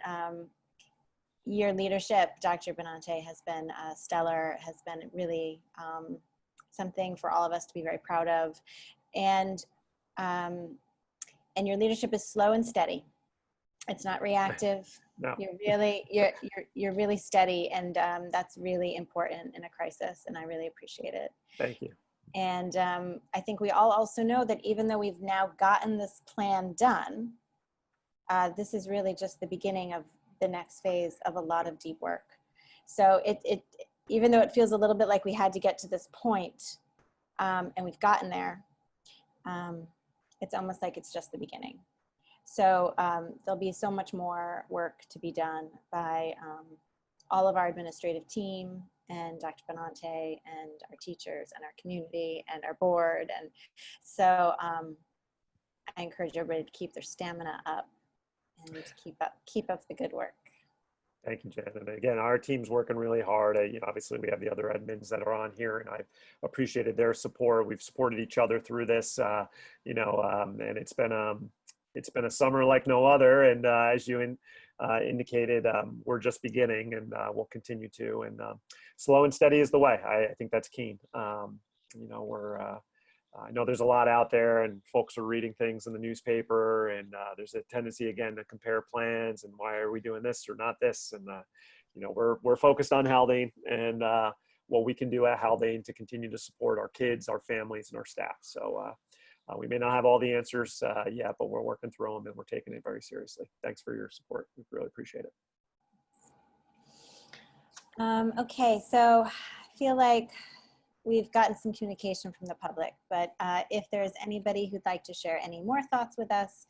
your leadership, Dr. Benante, has been stellar, has been really something for all of us to be very proud of. And your leadership is slow and steady. It's not reactive. No. You're really steady, and that's really important in a crisis, and I really appreciate it. Thank you. And I think we all also know that even though we've now gotten this plan done, this is really just the beginning of the next phase of a lot of deep work. So it even though it feels a little bit like we had to get to this point, and we've gotten there, it's almost like it's just the beginning. So there'll be so much more work to be done by all of our administrative team and Dr. Benante and our teachers and our community and our board. And so I encourage everybody to keep their stamina up and to keep up the good work. Thank you, Jen. And again, our team's working really hard. You know, obviously we have the other admins that are on here, and I've appreciated their support. We've supported each other through this, you know, and it's been a summer like no other. And as you indicated, we're just beginning, and we'll continue to. And slow and steady is the way. I think that's key. You know, I know there's a lot out there, and folks are reading things in the newspaper, and there's a tendency again to compare plans and why are we doing this or not this. And you know, we're focused on Haldane and what we can do at Haldane to continue to support our kids, our families, and our staff. So we may not have all the answers yet, but we're working through them and we're taking it very seriously. Thanks for your support. We really appreciate it. Okay, so I feel like we've gotten some communication from the public, but if there's anybody who'd like to share any more thoughts with us,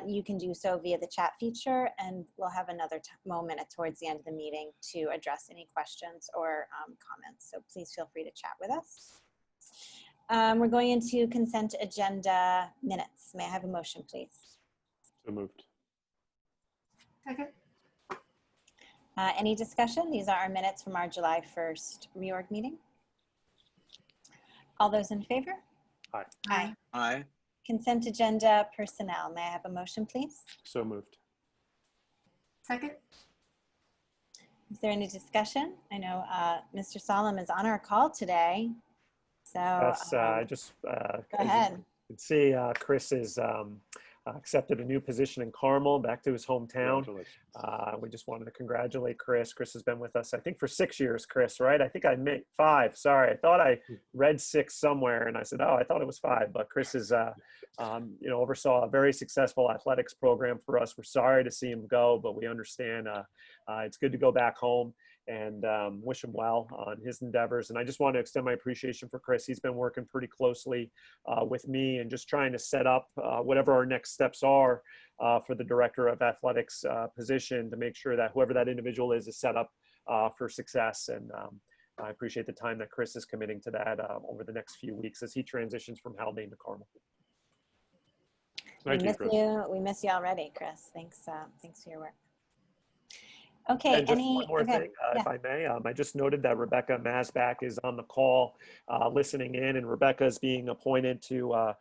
you can do so via the chat feature, and we'll have another moment towards the end of the meeting to address any questions or comments. So please feel free to chat with us. We're going into consent agenda minutes. May I have a motion, please? So moved. Second. Any discussion? These are our minutes from our July 1st reorg meeting. All those in favor? Aye. Aye. Aye. Consent agenda personnel. May I have a motion, please? So moved. Second. Is there any discussion? I know Mr. Solom is on our call today. So Yes, I just, go ahead. You can see Chris is accepted a new position in Carmel, back to his hometown. Congratulations. We just wanted to congratulate Chris. Chris has been with us, I think, for 6 years, Chris, right? I think I meant 5. Sorry, I thought I read 6 somewhere, and I said, oh, I thought it was 5. But Chris is, you know, oversaw a very successful athletics program for us. We're sorry to see him go, but we understand it's good to go back home. And wish him well on his endeavors. And I just want to extend my appreciation for Chris. He's been working pretty closely with me and just trying to set up whatever our next steps are for the director of athletics position to make sure that whoever that individual is set up for success. And I appreciate the time that Chris is committing to that over the next few weeks as he transitions from Haldane to Carmel. Thank you, Chris. We miss you already, Chris. Thanks for your work. Okay, And just one more okay, thing, yeah. if I may. I just noted that Rebecca Masback is on the call, listening in, and Rebecca is being appointed to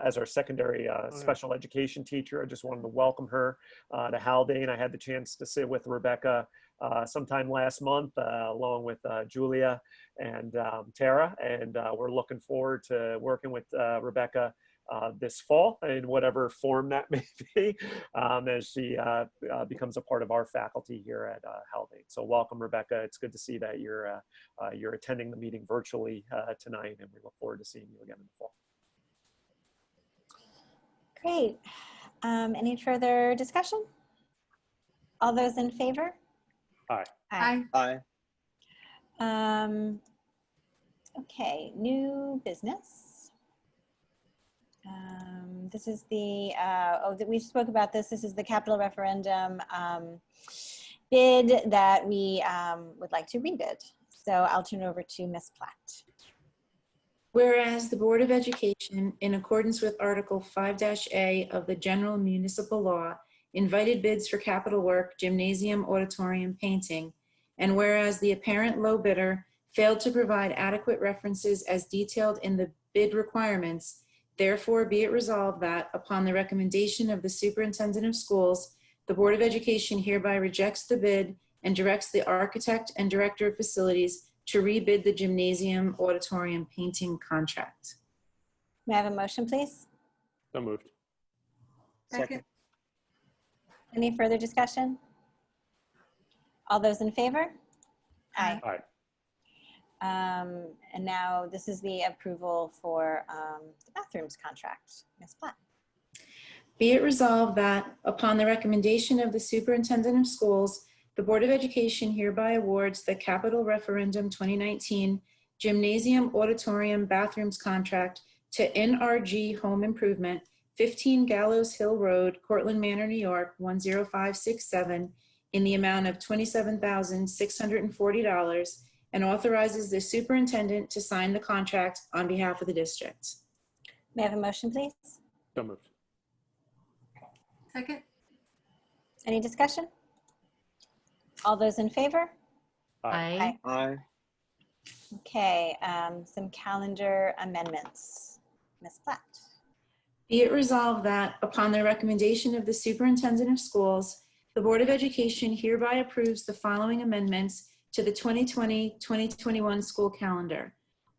as our secondary special education teacher. I just wanted to welcome her to Haldane. I had the chance to sit with Rebecca sometime last month, along with Julia and Tara, and we're looking forward to working with Rebecca this fall in whatever form that may be, as she becomes a part of our faculty here at Haldane. So welcome, Rebecca. It's good to see that you're attending the meeting virtually tonight, and we look forward to seeing you again in the fall. Great. Any further discussion? All those in favor? Aye. Aye. Aye. Okay, new business. This is the, we spoke about this. This is the capital referendum bid that we would like to rebid. So I'll turn it over to Ms. Platt. Whereas the Board of Education, in accordance with Article 5-A of the General Municipal Law, invited bids for capital work, gymnasium, auditorium, painting, and whereas the apparent low bidder failed to provide adequate references as detailed in the bid requirements, therefore be it resolved that, upon the recommendation of the Superintendent of Schools, the Board of Education hereby rejects the bid and directs the architect and director of facilities to rebid the gymnasium auditorium painting contract. May I have a motion, please? So moved. Second. Any further discussion? All those in favor? Aye. Aye. And now this is the approval for the bathrooms contract. Ms. Platt. Be it resolved that, upon the recommendation of the Superintendent of Schools, the Board of Education hereby awards the Capital Referendum 2019 Gymnasium Auditorium Bathrooms Contract to NRG Home Improvement, 15 Gallows Hill Road, Cortland Manor, New York, 10567, in the amount of $27,640, and authorizes the superintendent to sign the contract on behalf of the district. May I have a motion, please? So moved. Second. Any discussion? All those in favor? Aye. Aye. Okay, some calendar amendments. Ms. Platt. Be it resolved that, upon the recommendation of the Superintendent of Schools, the Board of Education hereby approves the following amendments to the 2020-2021 school calendar.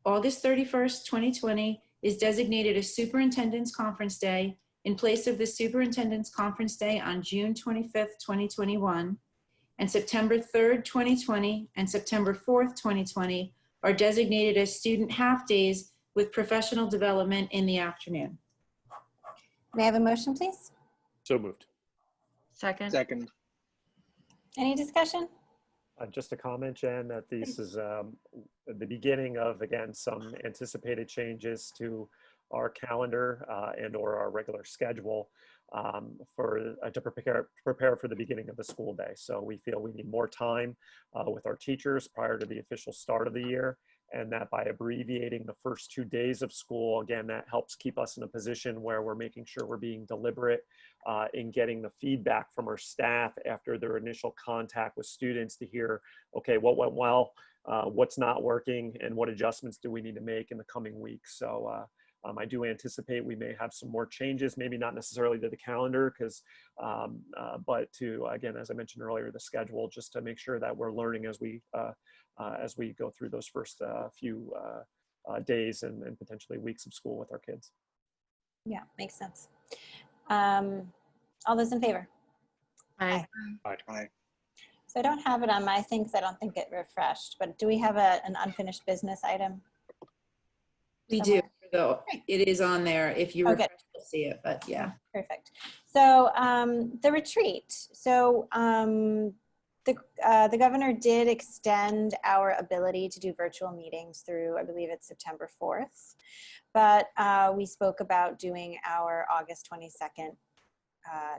August 31st, 2020 is designated a Superintendent's Conference Day in place of the Superintendent's Conference Day on June 25th, 2021, and September 3rd, 2020 and September 4th, 2020 are designated as student half-days with professional development in the afternoon. May I have a motion, please? So moved. Second. Second. Any discussion? Just a comment, Jen, that this is the beginning of, again, some anticipated changes to our calendar and or our regular schedule to prepare for the beginning of the school day. So we feel we need more time with our teachers prior to the official start of the year, and that by abbreviating the first 2 days of school, again, that helps keep us in a position where we're making sure we're being deliberate in getting the feedback from our staff after their initial contact with students to hear, okay, what went well, what's not working, and what adjustments do we need to make in the coming weeks. So I do anticipate we may have some more changes, maybe not necessarily to the calendar, but to, again, as I mentioned earlier, the schedule, just to make sure that we're learning as we go through those first few days and potentially weeks of school with our kids. Yeah, makes sense. All those in favor? Aye. Aye. Aye. So I don't have it on my things. I don't think it refreshed, but do we have an unfinished business item? We do, though. It is on there. If you Okay. refresh, you'll see it, but yeah. Perfect. So the retreat. So the governor did extend our ability to do virtual meetings through, I believe it's September 4th, but we spoke about doing our August 22nd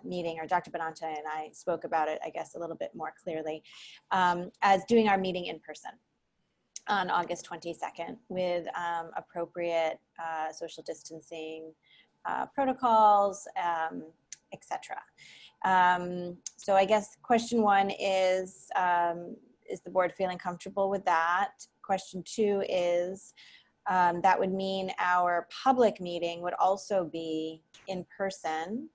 meeting, or Dr. Benante and I spoke about it, I guess, a little bit more clearly, as doing our meeting in person on August 22nd with appropriate social distancing protocols, etc. So I guess question one is the board feeling comfortable with that? Question two is, that would mean our public meeting would also be in person,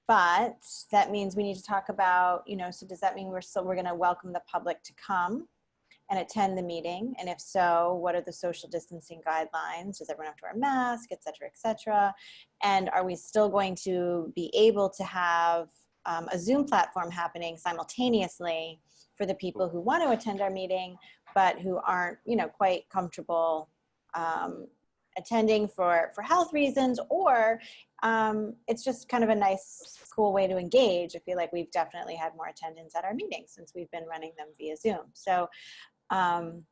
but that means we need to talk about, so does that mean we're going to welcome the public to come and attend the meeting? And if so, what are the social distancing guidelines? Does everyone have to wear a mask, et cetera, et cetera? And are we still going to be able to have a Zoom platform happening simultaneously for the people who want to attend our meeting, but who aren't, quite comfortable attending for health reasons, or it's just kind of a nice, cool way to engage. I feel like we've definitely had more attendance at our meetings since we've been running them via Zoom. So I'm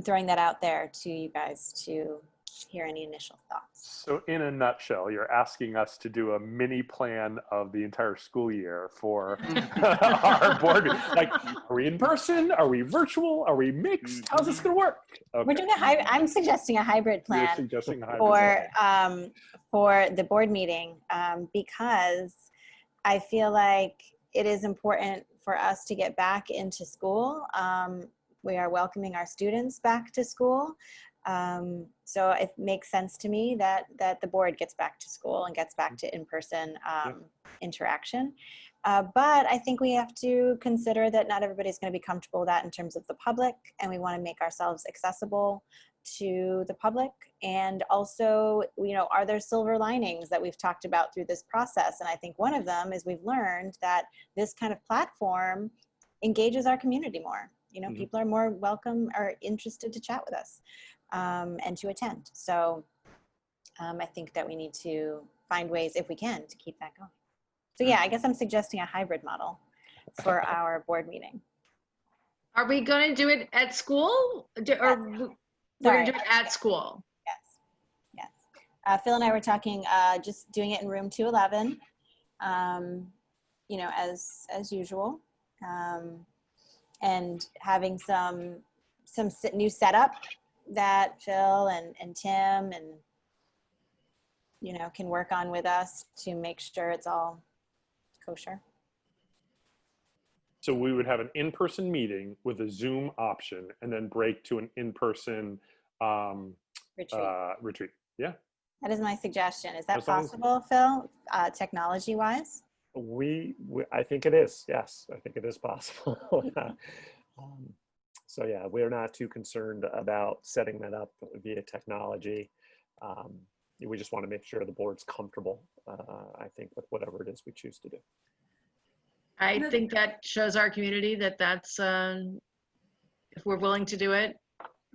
throwing that out there to you guys to hear any initial thoughts. So in a nutshell, you're asking us to do a mini plan of the entire school year for our board. Like, are we in person? Are we virtual? Are we mixed? How's this going to work? Okay. We're doing I'm suggesting a hybrid plan. You're suggesting a hybrid for the board meeting, because I feel like it is important for us to get back into school. We are welcoming our students back to school. So it makes sense to me that the board gets back to school and gets back to in-person interaction. But I think we have to consider that not everybody's going to be comfortable with that in terms of the public, and we want to make ourselves accessible to the public. And also, are there silver linings that we've talked about through this process? And I think one of them is we've learned that this kind of platform engages our community more. People are more welcome or interested to chat with us. And to attend. So I think that we need to find ways, if we can, to keep that going. So yeah, I guess I'm suggesting a hybrid model for our board meeting. Are we going to do it at school? Or we're going to do it at school? Yes. Phil and I were talking, just doing it in room 211, as usual, and having some new setup that Phil and Tim and can work on with us to make sure it's all kosher. So we would have an in-person meeting with a Zoom option and then break to an in-person retreat. Yeah. That is my suggestion. Is that possible, Phil, technology-wise? I think it is. Yes, I think it is possible. So yeah, we're not too concerned about setting that up via technology. We just want to make sure the board's comfortable, I think, with whatever it is we choose to do. I think that shows our community that that's, if we're willing to do it,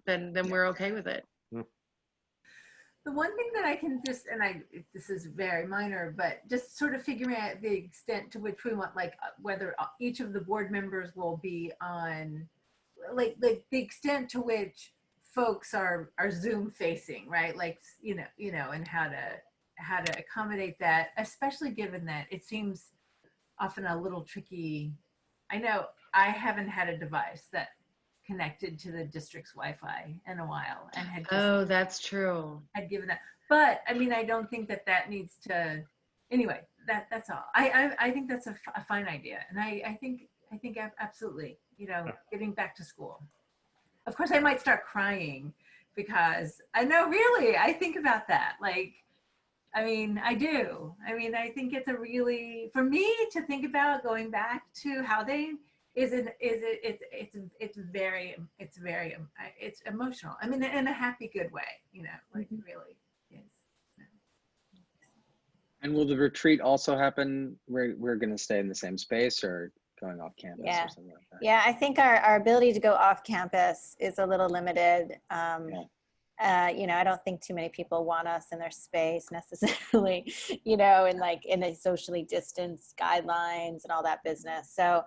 then we're okay with it. The one thing that I can just, and this is very minor, but just sort of figuring out the extent to which we want, like whether each of the board members will be on, like the extent to which folks are Zoom facing, right? Like, and how to accommodate that, especially given that it seems often a little tricky. I know I haven't had a device that connected to the district's Wi-Fi in a while, and had just, that's true. I'd given that, but I mean, I don't think that needs to. Anyway, that's all. I think that's a fine idea, and I think absolutely, getting back to school. Of course, I might start crying because I know, really, I think about that. Like, I mean, I do. I mean, I think it's a really, for me to think about going back to Haldane it's emotional. I mean, in a happy, good way, like it really is. And will the retreat also happen? We're going to stay in the same space or going off campus or something like that? Yeah, I think our ability to go off campus is a little limited. I don't think too many people want us in their space necessarily, and like in the socially distanced guidelines and all that business. So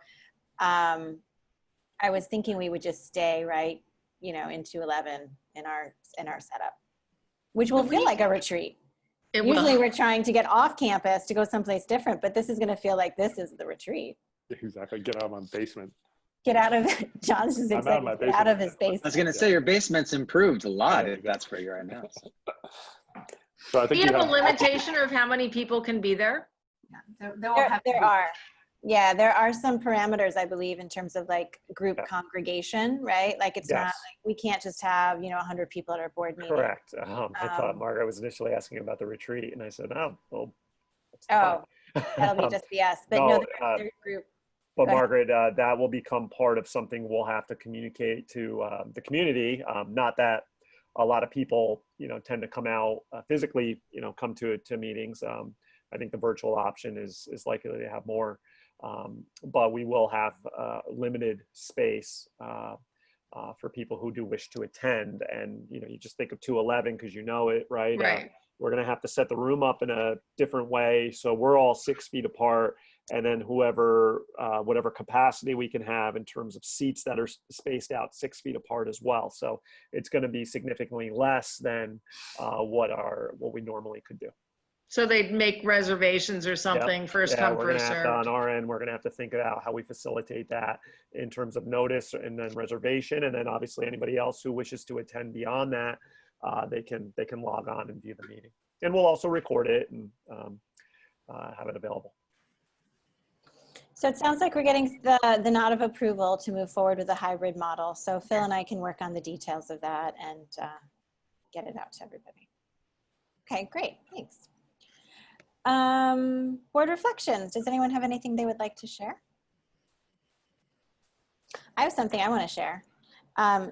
I was thinking we would just stay right, in 211 in our setup, which will feel like a retreat. Usually we're trying to get off campus to go someplace different, but this is going to feel like this is the retreat. Exactly. Get out of my basement. Get out of John's just excited. Get out of his basement. I was going to say your basement's improved a lot if that's where you're at now. So I think we have a limitation of how many people can be there. Yeah, there will have to There be. are. Yeah, there are some parameters, I believe, in terms of like group Yeah. congregation, right? Like it's not Yes. like we can't just have, 100 people at our board meeting. Correct. I thought Um, Margaret was initially asking about the retreat, and I said, "Oh, well, that's Oh, fine." that'll be just the us. But No, no, their group. but Go ahead. Margaret, that will become part of something we'll have to communicate to the community. Not that a lot of people, tend to come out physically, come to meetings. I think the virtual option is likely to have more, but we will have limited space for people who do wish to attend. And you just think of 211 because you know it, right? Right. We're going to have to set the room up in a different way, so we're all 6 feet apart. And then whoever, whatever capacity we can have in terms of seats that are spaced out 6 feet apart as well. So it's going to be significantly less than what we normally could do. So they'd make reservations or something, first Yeah, come, we're going to first have to, on served. our end, we're going to have to think about how we facilitate that in terms of notice and then reservation. And then obviously anybody else who wishes to attend beyond that, they can log on and view the meeting. And we'll also record it and have it available. So it sounds like we're getting the nod of approval to move forward with a hybrid model. So Phil and I can work on the details of that and get it out to everybody. Okay, great, thanks. Board reflections. Does anyone have anything they would like to share? I have something I want to share.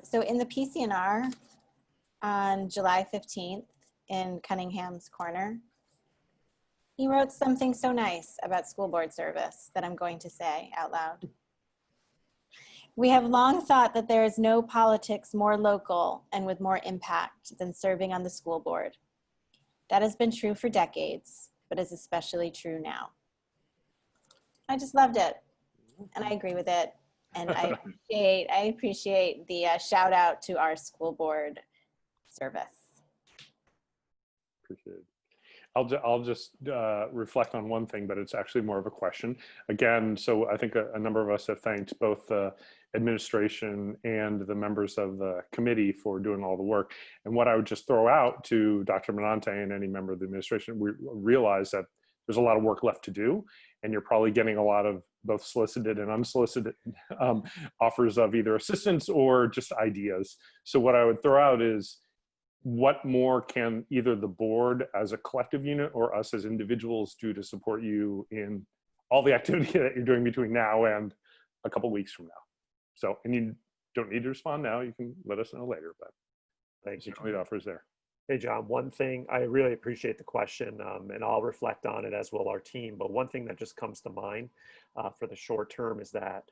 So in the PCNR on July 15th in Cunningham's Corner, he wrote something so nice about school board service that I'm going to say out loud. We have long thought that there is no politics more local and with more impact than serving on the school board. That has been true for decades, but is especially true now. I just loved it, and I agree with it. And I appreciate the shout out to our school board service. Appreciate it. I'll just reflect on one thing, but it's actually more of a question. Again, so I think a number of us have thanked both the administration and the members of the committee for doing all the work. And what I would just throw out to Dr. Benante and any member of the administration, we realize that there's a lot of work left to do, and you're probably getting a lot of both solicited and unsolicited offers of either assistance or just ideas. So what I would throw out is, what more can either the board as a collective unit or us as individuals do to support you in all the activity that you're doing between now and a couple weeks from now? So, and you don't need to respond now, you can let us know later, but Thank you. certainly the offer is there. Hey, John, one thing, I really appreciate the question, and I'll reflect on it as will our team, but one thing that just comes to mind for the short term is that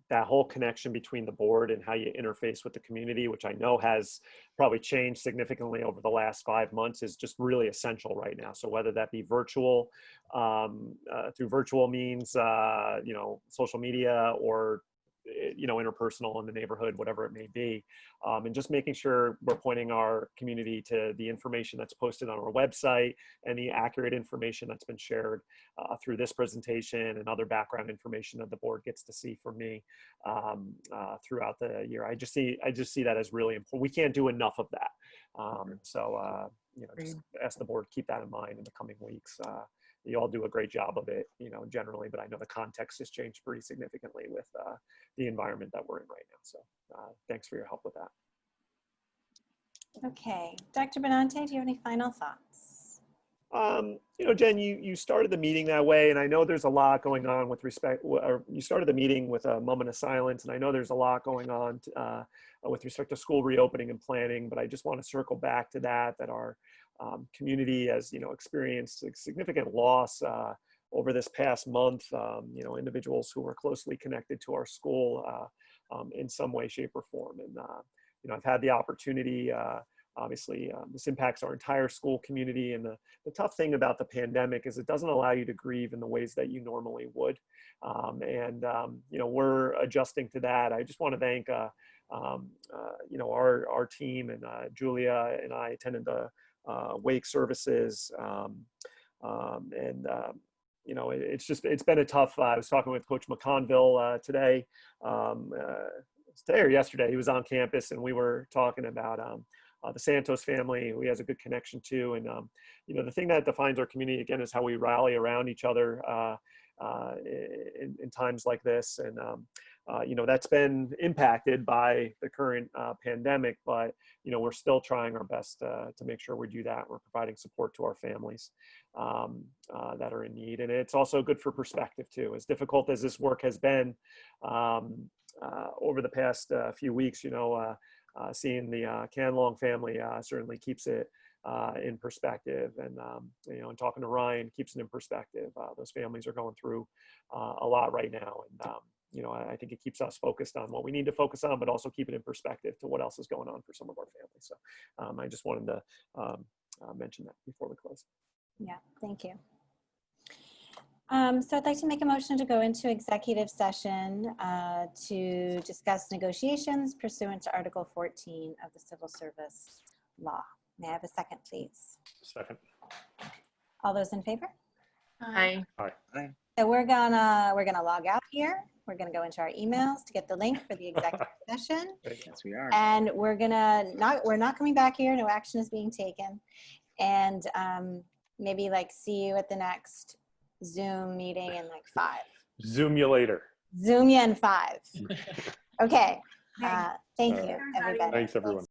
that whole connection between the board and how you interface with the community, which I know has probably changed significantly over the last 5 months, is just really essential right now. So whether that be virtual, through virtual means, social media, or interpersonal in the neighborhood, whatever it may be, and just making sure we're pointing our community to the information that's posted on our website and the accurate information that's been shared through this presentation and other background information that the board gets to see from me throughout the year. I just see that as really important. We can't do enough of that. Just ask the board to keep that in mind in the coming weeks. You all do a great job of it, generally, but I know the context has changed pretty significantly with the environment that we're in right now. So thanks for your help with that. Okay, Dr. Benante, do you have any final thoughts? Jen, you started the meeting that way, and I know there's a lot going on with respect, or you started the meeting with a moment of silence, and I know there's a lot going on with respect to school reopening and planning, but I just want to circle back to that our community has, experienced a significant loss over this past month. Individuals who were closely connected to our school in some way, shape, or form. And I've had the opportunity. Obviously, this impacts our entire school community. And the tough thing about the pandemic is it doesn't allow you to grieve in the ways that you normally would. We're adjusting to that. I just want to thank our team, and Julia and I attended the wake services, it's been a tough. I was talking with Coach McConville today or yesterday. He was on campus, and we were talking about the Santos family, who he has a good connection to. And, you know, the thing that defines our community, again, is how we rally around each other in times like this. And, you know, that's been impacted by the current pandemic, but, you know, we're still trying our best to make sure we do that. We're providing support to our families that are in need. And it's also good for perspective too. As difficult as this work has been over the past few weeks, you know, seeing the Canlong family certainly keeps it in perspective. And, you know, and talking to Ryan keeps it in perspective. Those families are going through a lot right now. And, you know, I think it keeps us focused on what we need to focus on, but also keep it in perspective to what else is going on for some of our families. So I just wanted to mention that before we close. Yeah, thank you. So I'd like to make a motion to go into executive session to discuss negotiations pursuant to Article 14 of the Civil Service Law. May I have a second, please? Second. All those in favor? Aye. So we're gonna log out here. We're gonna go into our emails to get the link for the executive session. Yes, we are. And we're not coming back here. No action is being taken. And maybe like see you at the next Zoom meeting in like 5. Zoom you later. Zoom you in 5. Okay. Thank All you, right. everybody. Thanks, everyone.